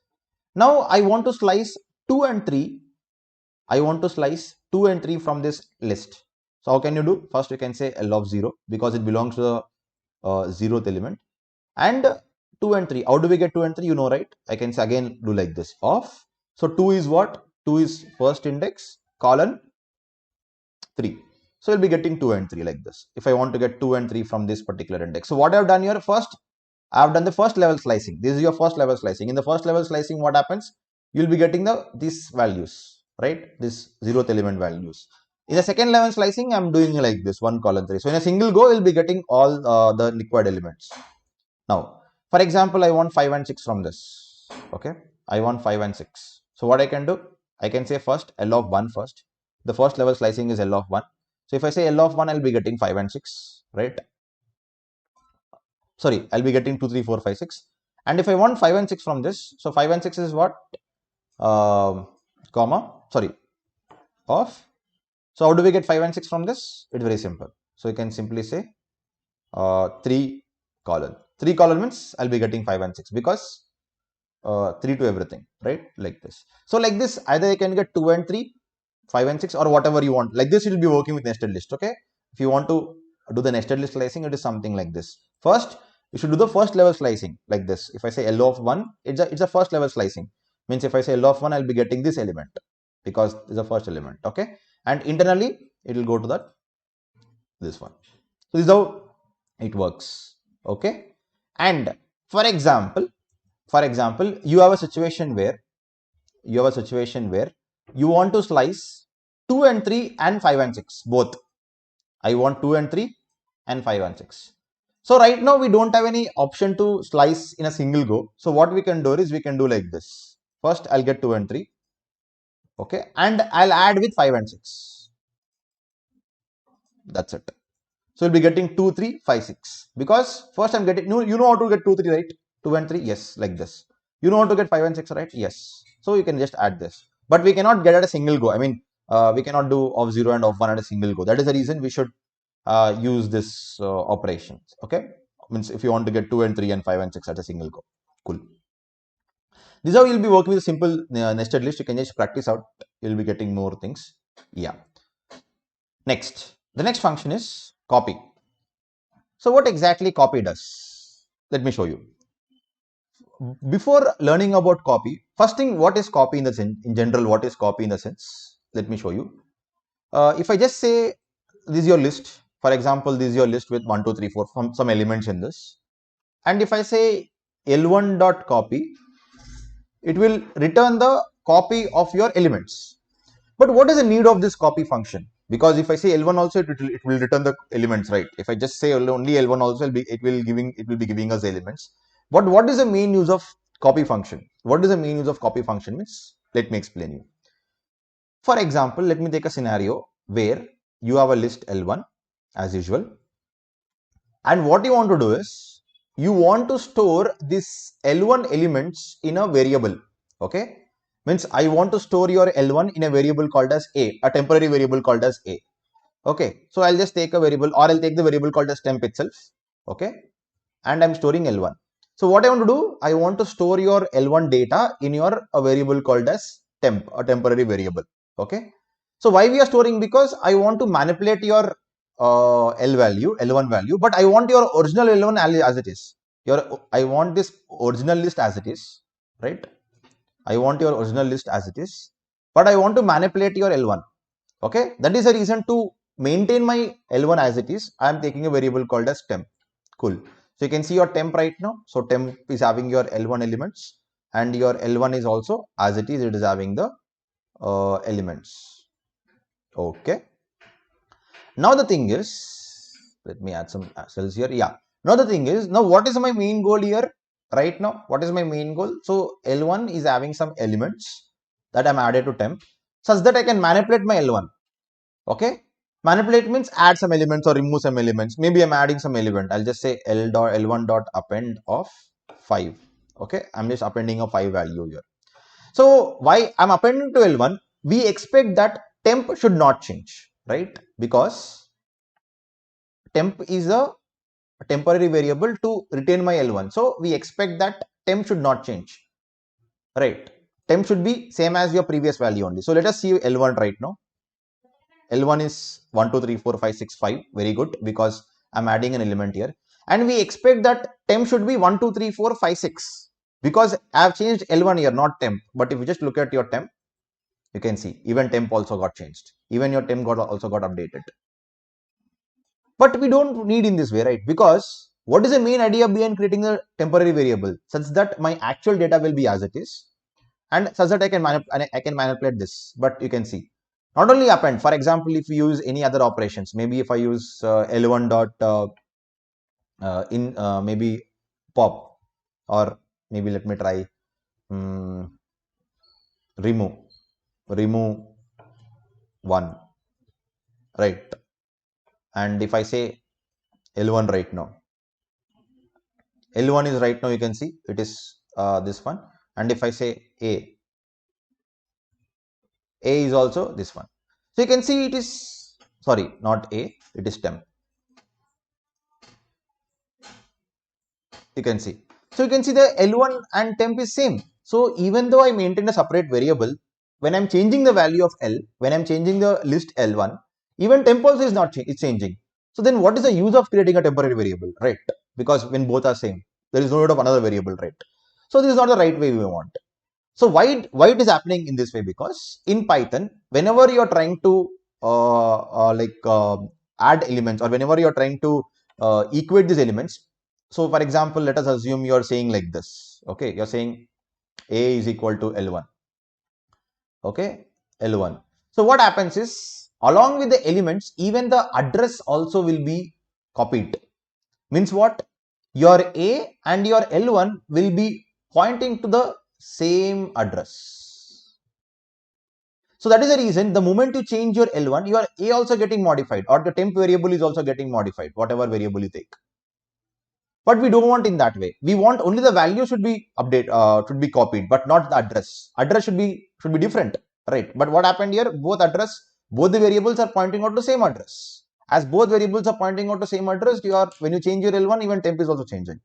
Speaker 1: Now I want to slice 2 and 3. I want to slice 2 and 3 from this list. So how can you do? First you can say L of 0 because it belongs to the 0th element. And 2 and 3. How do we get 2 and 3? You know, right? I can say again do like this. Of. So 2 is what? 2 is first index, colon 3. So we'll be getting 2 and 3 like this. If I want to get 2 and 3 from this particular index. So what I've done here, first I've done the first level slicing. This is your first level slicing. In the first level slicing, what happens? You'll be getting these values, right? This 0th element values. In the second level slicing, I'm doing like this 1 colon 3. So in a single go, you'll be getting all the required elements. Now, for example, I want 5 and 6 from this. Okay, I want 5 and 6. So what I can do? I can say first L of 1 first. The first level slicing is L of 1. So if I say L of 1, I'll be getting 5 and 6, right? Sorry, I'll be getting 2, 3, 4, 5, 6. And if I want 5 and 6 from this, so 5 and 6 is what? Of. So how do we get 5 and 6 from this? It's very simple. So you can simply say 3 colon. 3 colon means I'll be getting 5 and 6 because 3 to everything, right? Like this. So like this, either you can get 2 and 3, 5 and 6 or whatever you want. Like this, you'll be working with nested list. Okay. If you want to do the nested list slicing, it is something like this. First, you should do the first level slicing like this. If I say L of 1, it's a first level slicing. Means if I say L of 1, I'll be getting this element because it's the first element. Okay. And internally, it will go to this one. So this is how it works. Okay. And for example, you have a situation where you want to slice 2 and 3 and 5 and 6 both. I want 2 and 3 and 5 and 6. So right now we don't have any option to slice in a single go. So what we can do is we can do like this. First I'll get 2 and 3. Okay. And I'll add with 5 and 6. That's it. So we'll be getting 2, 3, 5, 6. Because first I'm getting, you know how to get 2, 3, right? 2 and 3, yes, like this. You know how to get 5 and 6, right? Yes. So you can just add this. But we cannot get at a single go. I mean, we cannot do of 0 and of 1 at a single go. That is the reason we should use this operations. Okay. Means if you want to get 2 and 3 and 5 and 6 at a single go. Cool. This is how you'll be working with a simple nested list. You can just practice out. You'll be getting more things. Yeah. Next. The next function is copy. So what exactly copy does? Let me show you. Before learning about copy, first thing, what is copy in the sense? In general, what is copy in the sense? Let me show you. If I just say this is your list, for example, this is your list with 1, 2, 3, 4, some elements in this. And if I say L1 dot copy, it will return the copy of your elements. But what is the need of this copy function? Because if I say L1 also, it will return the elements, right? If I just say only L1 also, it will be giving us elements. But what is the main use of copy function? What is the main use of copy function means? Let me explain you. For example, let me take a scenario where you have a list L1 as usual. And what you want to do is, you want to store this L1 elements in a variable. Okay. Means I want to store your L1 in a variable called as A, a temporary variable called as A. Okay. So I'll just take a variable, or I'll take the variable called as temp itself. Okay. And I'm storing L1. So what I want to do, I want to store your L1 data in your a variable called as temp, a temporary variable. Okay. So why we are storing? Because I want to manipulate your L value, L1 value, but I want your original L1 as it is. I want this original list as it is, right? I want your original list as it is, but I want to manipulate your L1. Okay. That is the reason to maintain my L1 as it is. I am taking a variable called as temp. Cool. So you can see your temp right now. So temp is having your L1 elements and your L1 is also as it is having the elements. Okay. Now the thing is, let me add some cells here. Yeah. Now the thing is, now what is my main goal here? Right now, what is my main goal? So L1 is having some elements that I'm added to temp such that I can manipulate my L1. Okay. Manipulate means add some elements or remove some elements. Maybe I'm adding some element. I'll just say L1 dot append of 5. Okay. I'm just appending a 5 value here. So why I'm appending to L1, we expect that temp should not change, right? Because temp is a temporary variable to retain my L1. So we expect that temp should not change, right? Temp should be same as your previous value only. So let us see L1 right now. L1 is 1, 2, 3, 4, 5, 6, 5. Very good, because I'm adding an element here. And we expect that temp should be 1, 2, 3, 4, 5, 6. Because I've changed L1 here, not temp. But if you just look at your temp, you can see even temp also got changed. Even your temp also got updated. But we don't need in this way, right? Because what is the main idea behind creating a temporary variable? Such that my actual data will be as it is. And such that I can manipulate this. But you can see. Not only append, for example, if you use any other operations, maybe if I use L1 dot maybe pop, or maybe let me try remove 1, right? And if I say L1 right now, L1 is right now, you can see it is this one. And if I say A is also this one. So you can see it is, sorry, not A, it is temp. You can see. So you can see the L1 and temp is same. So even though I maintain a separate variable, when I'm changing the value of L, when I'm changing the list L1, even temp also is not it's changing. So then what is the use of creating a temporary variable, right? Because when both are same, there is no need of another variable, right? So this is not the right way we want. So why it is happening in this way? Because in Python, whenever you are trying to add elements, or whenever you are trying to equate these elements. So for example, let us assume you are saying like this. Okay, you are saying A is equal to L1. Okay, L1. So what happens is, along with the elements, even the address also will be copied. Means what? Your A and your L1 will be pointing to the same address. So that is the reason the moment you change your L1, your A also getting modified, or the temp variable is also getting modified, whatever variable you take. But we don't want in that way. We want only the value should be should be copied, but not the address. Address should be different, right? But what happened here? Both the variables are pointing out the same address. As both variables are pointing out the same address, when you change your L1, even temp is also changing.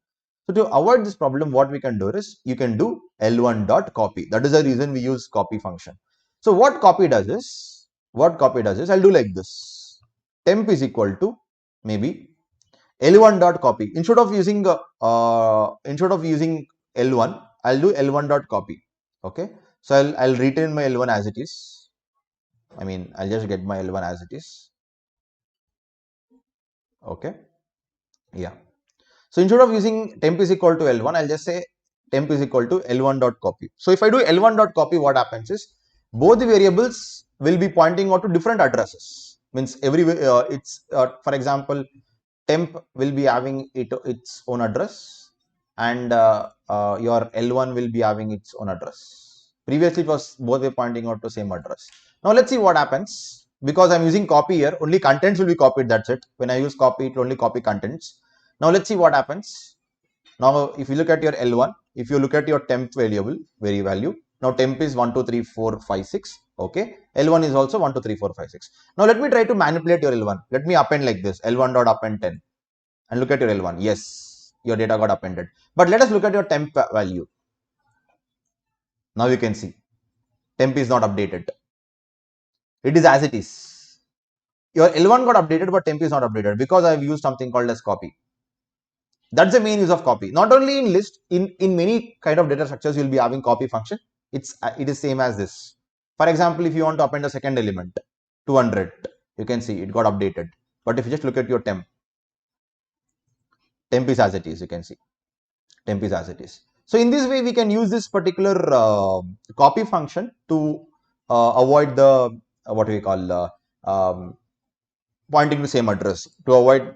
Speaker 1: So to avoid this problem, what we can do is, you can do L1 dot copy. That is the reason we use copy function. So what copy does is, I'll do like this. Temp is equal to maybe L1 dot copy. Instead of using L1, I'll do L1 dot copy. Okay. So I'll retain my L1 as it is. I mean, I'll just get my L1 as it is. Okay. Yeah. So instead of using temp is equal to L1, I'll just say temp is equal to L1 dot copy. So if I do L1 dot copy, what happens is, both the variables will be pointing out to different addresses. Means for example, temp will be having its own address, and your L1 will be having its own address. Previously, it was both were pointing out to same address. Now let's see what happens. Because I'm using copy here, only contents will be copied. That's it. When I use copy, it will only copy contents. Now let's see what happens. Now if you look at your L1, if you look at your temp value, now temp is 1, 2, 3, 4, 5, 6. Okay. L1 is also 1, 2, 3, 4, 5, 6. Now let me try to manipulate your L1. Let me append like this. L1 dot append 10. And look at your L1. Yes. your data got appended. But let us look at your temp value. Now you can see temp is not updated. It is as it is. Your L1 got updated, but temp is not updated because I've used something called as copy. That's the main use of copy. Not only in list, in many kind of data structures, you'll be having copy function. It is same as this. For example, if you want to append a second element, 200, you can see it got updated. But if you just look at your temp is as it is. You can see temp is as it is. So in this way, we can use this particular copy function to avoid the what we call pointing to same address, to avoid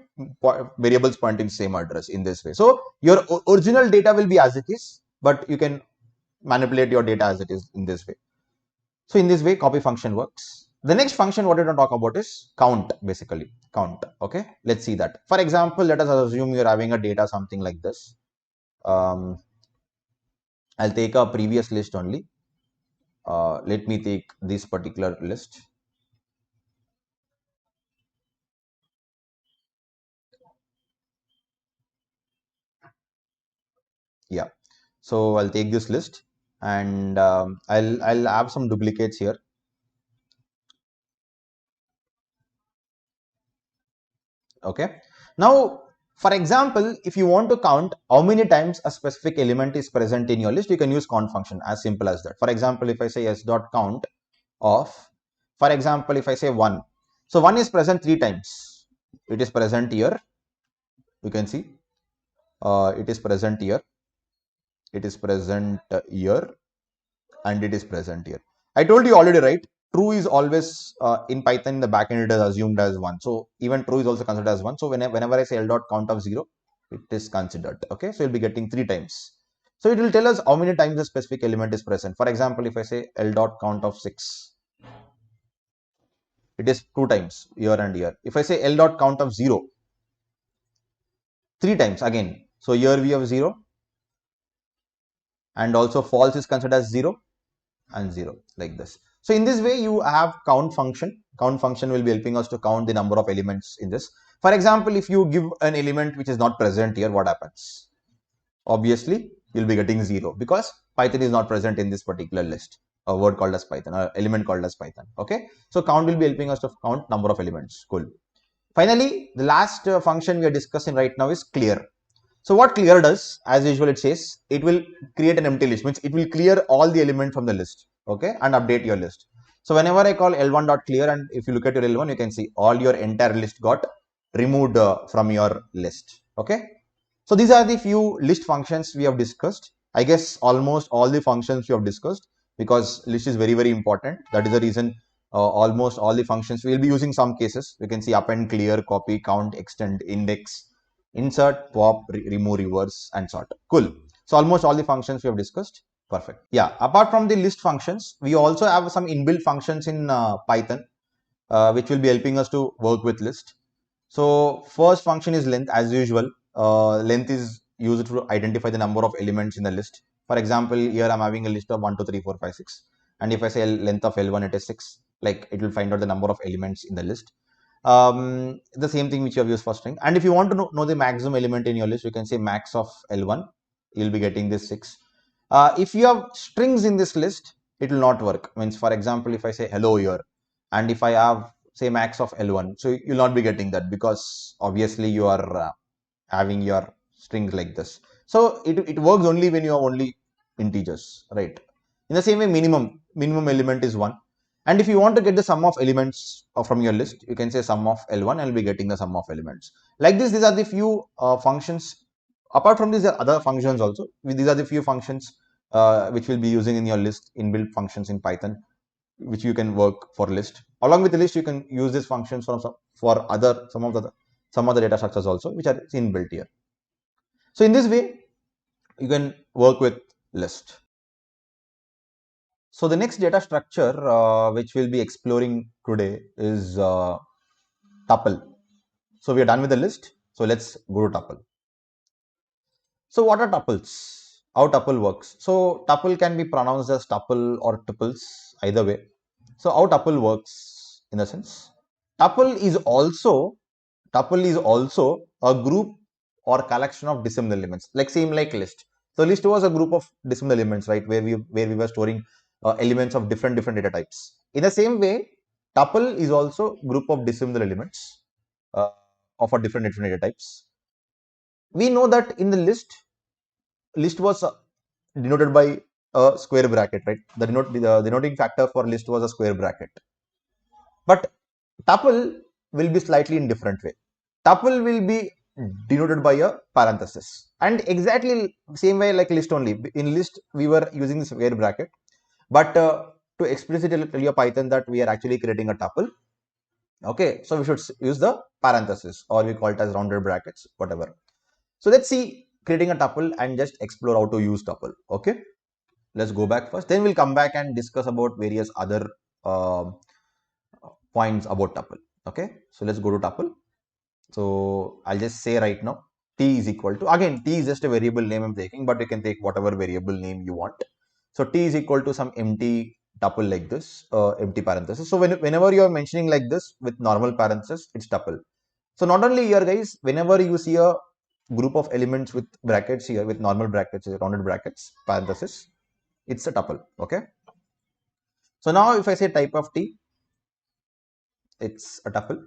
Speaker 1: variables pointing to same address in this way. So your original data will be as it is, but you can manipulate your data as it is in this way. So in this way, copy function works. The next function what we're going to talk about is count, basically count. Okay, let's see that. For example, let us assume you're having a data something like this. I'll take a previous list only. Let me take this particular list. Yeah, so I'll take this list and I'll have some duplicates here. Okay, now for example, if you want to count how many times a specific element is present in your list, you can use count function, as simple as that. For example, if I say s dot count of, for example, if I say 1, so 1 is present 3 times. It is present here, you can see it is present here, it is present here, and it is present here. I told you already, right? True is always in Python in the backend it is assumed as 1. So even true is also considered as 1. So whenever I say L dot count of 0, it is considered. Okay, so you'll be getting 3 times. So it will tell us how many times a specific element is present. For example, if I say L dot count of 6, it is 2 times here and here. If I say L dot count of 0, 3 times again. So here we have 0, and also false is considered as 0 and 0, like this. So in this way you have count function. Count function will be helping us to count the number of elements in this. For example, if you give an element which is not present here, what happens? Obviously you'll be getting 0 because Python is not present in this particular list, a word called as Python, or element called as Python. Okay, so count will be helping us to count number of elements. Cool. Finally, the last function we are discussing right now is clear. So what clear does, as usual, it says it will create an empty list, means it will clear all the elements from the list, okay, and update your list. So whenever I call L1.clear, and if you look at your L1, you can see all your entire list got removed from your list. Okay. So these are the few list functions we have discussed. I guess almost all the functions we have discussed, because list is very, very important. That is the reason almost all the functions we will be using some cases. We can see append, clear, copy, count, extend, index, insert, pop, remove, reverse, and sort. Cool. So almost all the functions we have discussed. Perfect. Yeah. Apart from the list functions, we also have some inbuilt functions in Python, which will be helping us to work with list. So first function is length, as usual. Length is used to identify the number of elements in the list. For example, here I'm having a list of 1, 2, 3, 4, 5, 6. And if I say length of L1, it is 6. Like it will find out the number of elements in the list. The same thing which you have used for string. And if you want to know the maximum element in your list, you can say max of L1. You'll be getting this 6. If you have strings in this list, it will not work. Means, for example, if I say hello here, and if I have say max of L1, so you'll not be getting that, because obviously you are having your strings like this. So it works only when you have only integers, right? In the same way, minimum element is 1. And if you want to get the sum of elements from your list, you can say sum of L1 and will be getting the sum of elements. Like this, these are the few functions. Apart from these, there are other functions also. These are the few functions which will be using in your list, inbuilt functions in Python, which you can work for list. Along with the list, you can use these functions for other some of the data structures also, which are inbuilt here. So in this way, you can work with list. So the next data structure which we'll be exploring today is tuple. So we are done with the list. So let's go to tuple. So what are tuples? How tuple works? So tuple can be pronounced as tuple or tuples, either way. So how tuple works in a sense? Tuple is also a group or collection of dissimilar elements, like same like list. So list was a group of dissimilar elements, right, where we were storing elements of different data types. In the same way, tuple is also group of dissimilar elements uh, of a different data types. We know that in the list was denoted by a square bracket, right? The denoting factor for list was a square bracket. But tuple will be slightly in different way. Tuple will be denoted by a parenthesis, and exactly same way like list only. In list we were using the square bracket, but to explicitly tell your Python that we are actually creating a tuple. Okay, so we should use the parenthesis, or we call it as rounded brackets, whatever. So let's see creating a tuple and just explore how to use tuple. Okay, let's go back first. Then we'll come back and discuss about various other uh, points about tuple. Okay, so let's go to tuple. So I'll just say right now t is equal to, again t is just a variable name I'm taking, but you can take whatever variable name you want. So t is equal to some empty tuple like this, empty parenthesis. So whenever you are mentioning like this with normal parenthesis, it's tuple. So not only here guys, whenever you see a group of elements with brackets here, with normal brackets, rounded brackets, parenthesis, it's a tuple. Okay. So now if I say type of t, it's a tuple.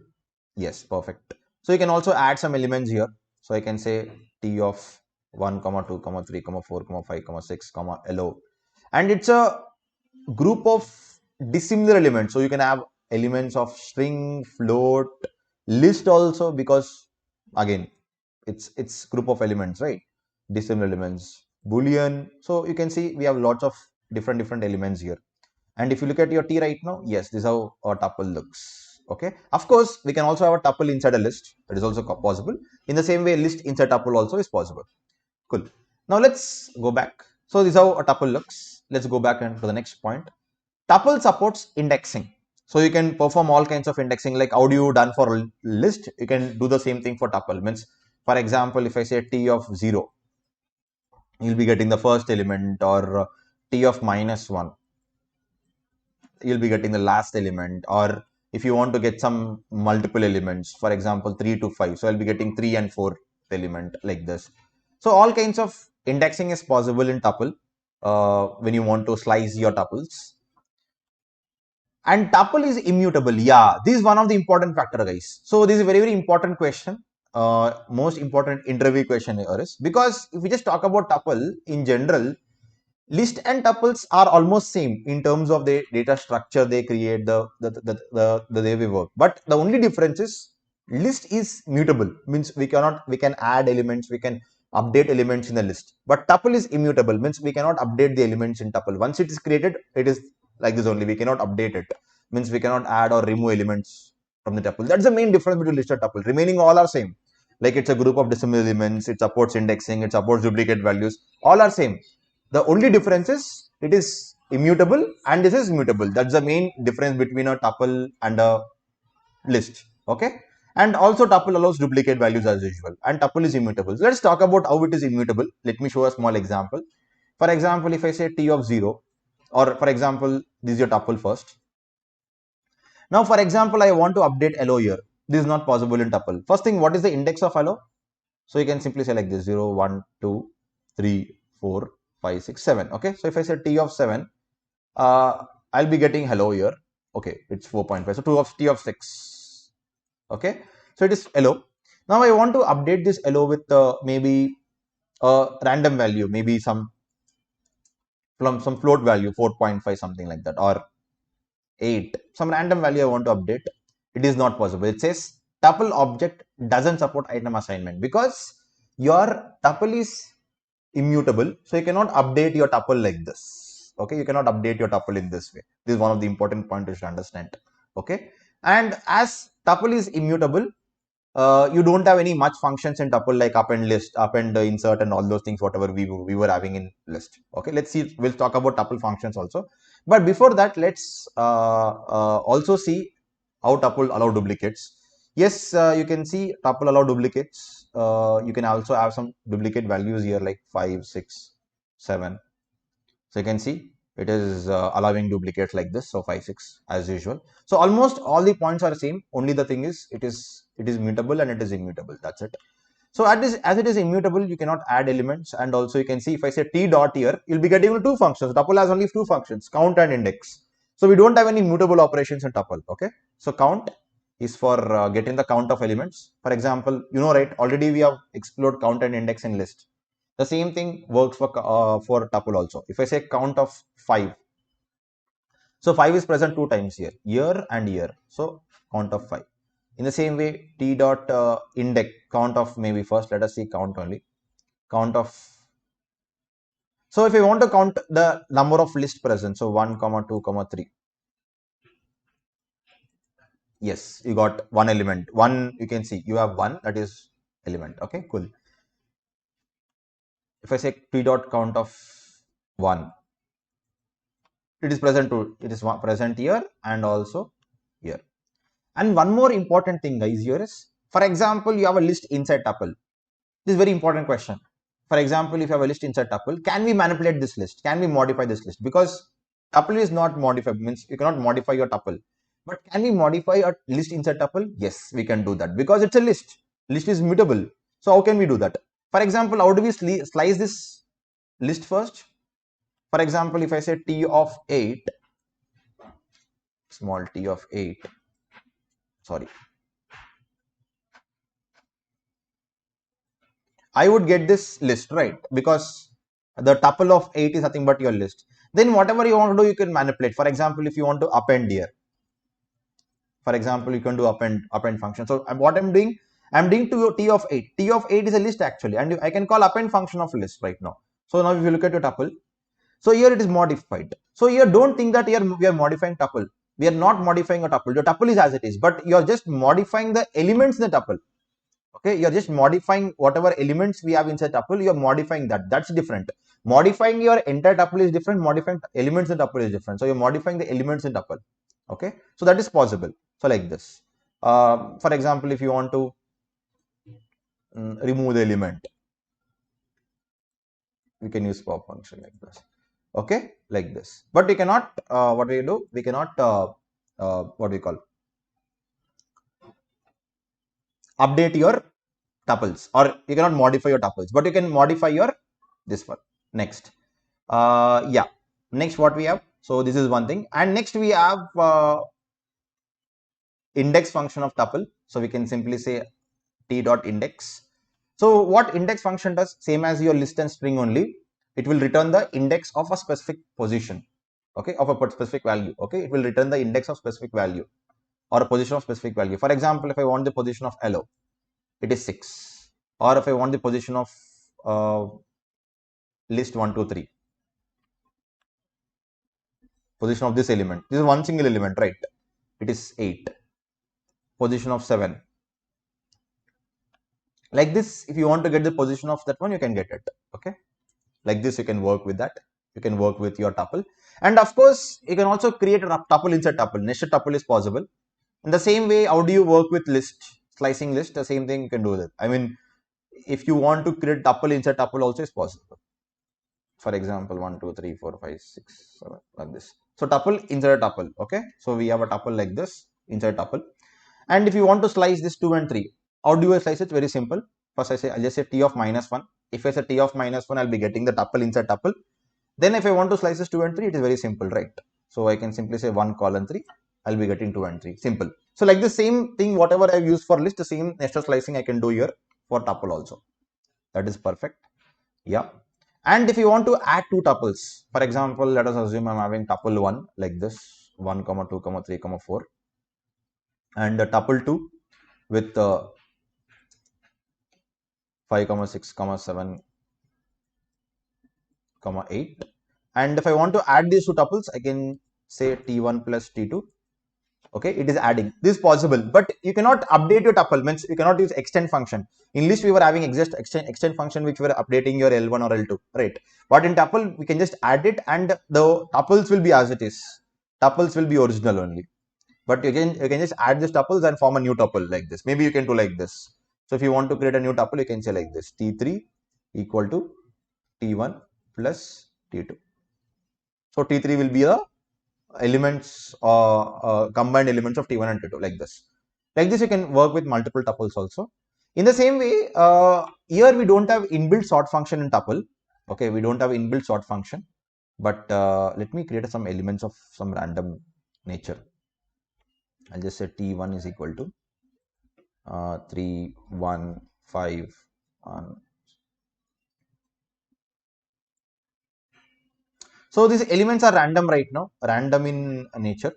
Speaker 1: Yes, perfect. So you can also add some elements here. So I can say t of 1, 2, 3, 4, 5, 6, LO. And it's a group of dissimilar elements. So you can have elements of string, float, list also, because again, it's group of elements, right? Dissimilar elements, boolean. So you can see we have lots of different elements here. And if you look at your t right now, yes, this is how a tuple looks. Okay. Of course, we can also have a tuple inside a list. That is also possible. In the same way, list inside tuple also is possible. Cool. Now let's go back. So this is how a tuple looks. Let's go back and to the next point. Tuple supports indexing. So you can perform all kinds of indexing, like how do you done for list? You can do the same thing for tuple. Means, for example, if I say t of 0, you'll be getting the first element, or t of -1, you'll be getting the last element. Or if you want to get some multiple elements, for example 3 to 5, so I'll be getting 3 and 4 element, like this. So all kinds of indexing is possible in tuple when you want to slice your tuples. And tuple is immutable. Yeah, this is one of the important factor, guys. So this is a very important question, most important interview question here is, because if we just talk about tuple in general, list and tuples are almost same in terms of the data structure they create, the way we work. But the only difference is list is mutable, means we can add elements, we can update elements in the list. But tuple is immutable, means we cannot update the elements in tuple. Once it is created, it is like this only. We cannot update it, means we cannot add or remove elements from the tuple. That's the main difference between list and tuple. Remaining all are same. Like it's a group of dissimilar elements, it supports indexing, it supports duplicate values, all are same. The only difference is it is immutable and this is mutable. That's the main difference between a tuple and a list. Okay. And also tuple allows duplicate values as usual, and tuple is immutable. So let's talk about how it is immutable. Let me show a small example. For example, if I say t of 0, or for example, this is your tuple first. Now, for example, I want to update LO here. This is not possible in tuple. First thing, what is the index of LO? So you can simply say like this: 0, 1, 2, 3, 4, 5, 6, 7. Okay. So if I say t of 7, I'll be getting hello here. Okay, it's 4.5. So 2 of t of 6. Okay. So it is hello. Now I want to update this hello with maybe a random value, maybe some float value, 4.5, something like that, or 8, some random value I want to update. It is not possible. It says tuple object doesn't support item assignment, because your tuple is immutable, so you cannot update your tuple like this. Okay, you cannot update your tuple in this way. This is one of the important points you should understand. Okay, and as tuple is immutable, you don't have any much functions in tuple like append list, append insert, and all those things whatever we were having in list. Okay, let's see, we'll talk about tuple functions also, but before that let's also see how tuple allow duplicates. Yes, you can see tuple allow duplicates. You can also have some duplicate values here like 5, 6, 7. So you can see it is allowing duplicates like this. So 5, 6 as usual. So almost all the points are same. Only the thing is it is mutable and it is immutable. That's it. So as it is immutable, you cannot add elements. And also you can see if I say t dot here, you'll be getting two functions. Tuple has only two functions, count and index. So we don't have any mutable operations in tuple. Okay. So count is for getting the count of elements. For example, right, already we have explored count and index in list. The same thing works for tuple also. If I say count of 5, so 5 is present two times here, year and year. So count of 5. In the same way, t dot index, count of maybe first, let us see count only. Count of, so if I want to count the number of list present, so 1, 2, 3. Yes, you got one element. One, you can see you have one, that is element. Okay, cool. If I say t dot count of 1, it is present to, it is present here and also here. And one more important thing, guys, here is, for example, you have a list inside tuple. This is very important question. For example, if you have a list inside tuple, can we manipulate this list? Can we modify this list? Because tuple is not modifiable, means you cannot modify your tuple. But can we modify a list inside tuple? Yes, we can do that because it's a list. List is mutable. So how can we do that? For example, how do we slice this list first? For example, if I say t of 8, small t of 8, sorry, I would get this list, right? Because the tuple of 8 is nothing but your list. Then whatever you want to do, you can manipulate. For example, if you want to append here, for example, you can do append function. So what I'm doing to t of 8. T of 8 is a list actually, and I can call append function of list right now. So now if you look at your tuple, so here it is modified. So here don't think that here we are modifying tuple. We are not modifying a tuple. The tuple is as it is, but you are just modifying the elements in the tuple. Okay, you're just modifying whatever elements we have inside tuple, you're modifying that. That's different. Modifying your entire tuple is different. Modifying elements in tuple is different. So you're modifying the elements in tuple. Okay, so that is possible. So like this. For example, if you want to remove the element, we can use pop function like this. Okay, like this. But we cannot. What we do? We cannot. What we call update your tuples, or you cannot modify your tuples, but you can modify your this one. Next, yeah, next what we have, so this is one thing, and next we have index function of tuple. So we can simply say t dot index. So what index function does, same as your list and string only, it will return the index of a specific position, okay, of a specific value. Okay, it will return the index of specific value or a position of specific value. For example, if I want the position of hello, it is 6, or if I want the position of list 1, 2, 3, position of this element, this is one single element, right? It is 8, position of 7, like this. If you want to get the position of that one, you can get it. Okay, like this you can work with that. You can work with your tuple, and of course you can also create a tuple inside tuple. Nested tuple is possible. In the same way, how do you work with list, slicing list? The same thing you can do that. I mean, if you want to create tuple inside tuple also is possible. For example, 1, 2, 3, 4, 5, 6, 7, like this. So tuple inside a tuple. Okay, so we have a tuple like this inside tuple. And if you want to slice this 2 and 3, how do you slice it? Very simple. First I'll just say t of -1. If I say t of -1, I'll be getting the tuple inside tuple. Then if I want to slice this 2 and 3, it is very simple, right? So I can simply say 1 colon 3, I'll be getting 2 and 3. Simple. So like the same thing, whatever I've used for list, the same nested slicing I can do here for tuple also. That is perfect. Yeah. And if you want to add two tuples, for example, let us assume I'm having tuple 1 like this, 1, 2, 3, 4, and the tuple 2 with 5, 6, 7, 8. And if I want to add these two tuples, I can say t1 plus t2. Okay, it is adding. This is possible, but you cannot update your tuple. Means you cannot use extend function. In list we were having extend function which were updating your L1 or L2, right? But in tuple we can just add it, and the tuples will be as it is. Tuples will be original only. But you can just add these tuples and form a new tuple like this. Maybe you can do like this. So if you want to create a new tuple, you can say like this: t3 equal to t1 plus t2. So t3 will be the elements combined elements of t1 and t2 like this. Like this you can work with multiple tuples also. In the same way, here we don't have inbuilt sort function in tuple. Okay, we don't have inbuilt sort function, but let me create some elements of some random nature. I'll just say t1 is equal to 3, 1, 5. So these elements are random right now, random in nature.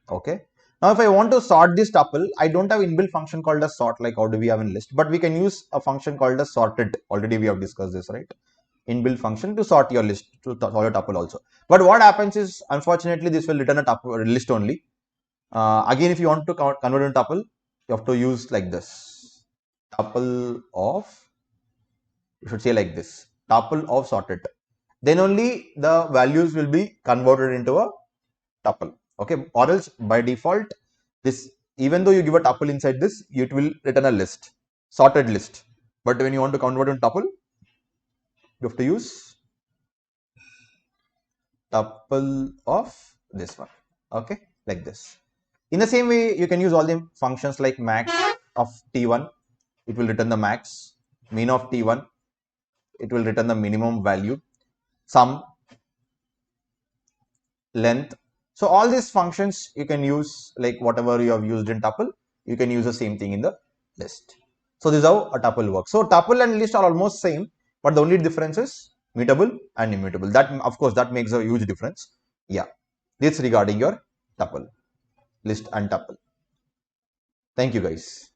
Speaker 1: Okay. Now, if I want to sort this tuple, I don't have inbuilt function called as sort, like how do we have in list, but we can use a function called as sorted. Already we have discussed this, right? Inbuilt function to sort your list, to sort your tuple also. But what happens is, unfortunately, this will return a tuple list only. Again, if you want to convert into tuple, you have to use like this: tuple of, you should say like this, tuple of sorted. Then only the values will be converted into a tuple. Okay, or else by default, this, even though you give a tuple inside this, it will return a list, sorted list. But when you want to convert into tuple, you have to use tuple of this one. Okay, like this. In the same way, you can use all the functions like max of t1, it will return the max, min of t1, it will return the minimum value, sum, length. So all these functions you can use, like whatever you have used in tuple, you can use the same thing in the list. So this is how a tuple works. So tuple and list are almost same, but the only difference is mutable and immutable. That, of course, that makes a huge difference. Yeah, this regarding your tuple, list and tuple. Thank you guys.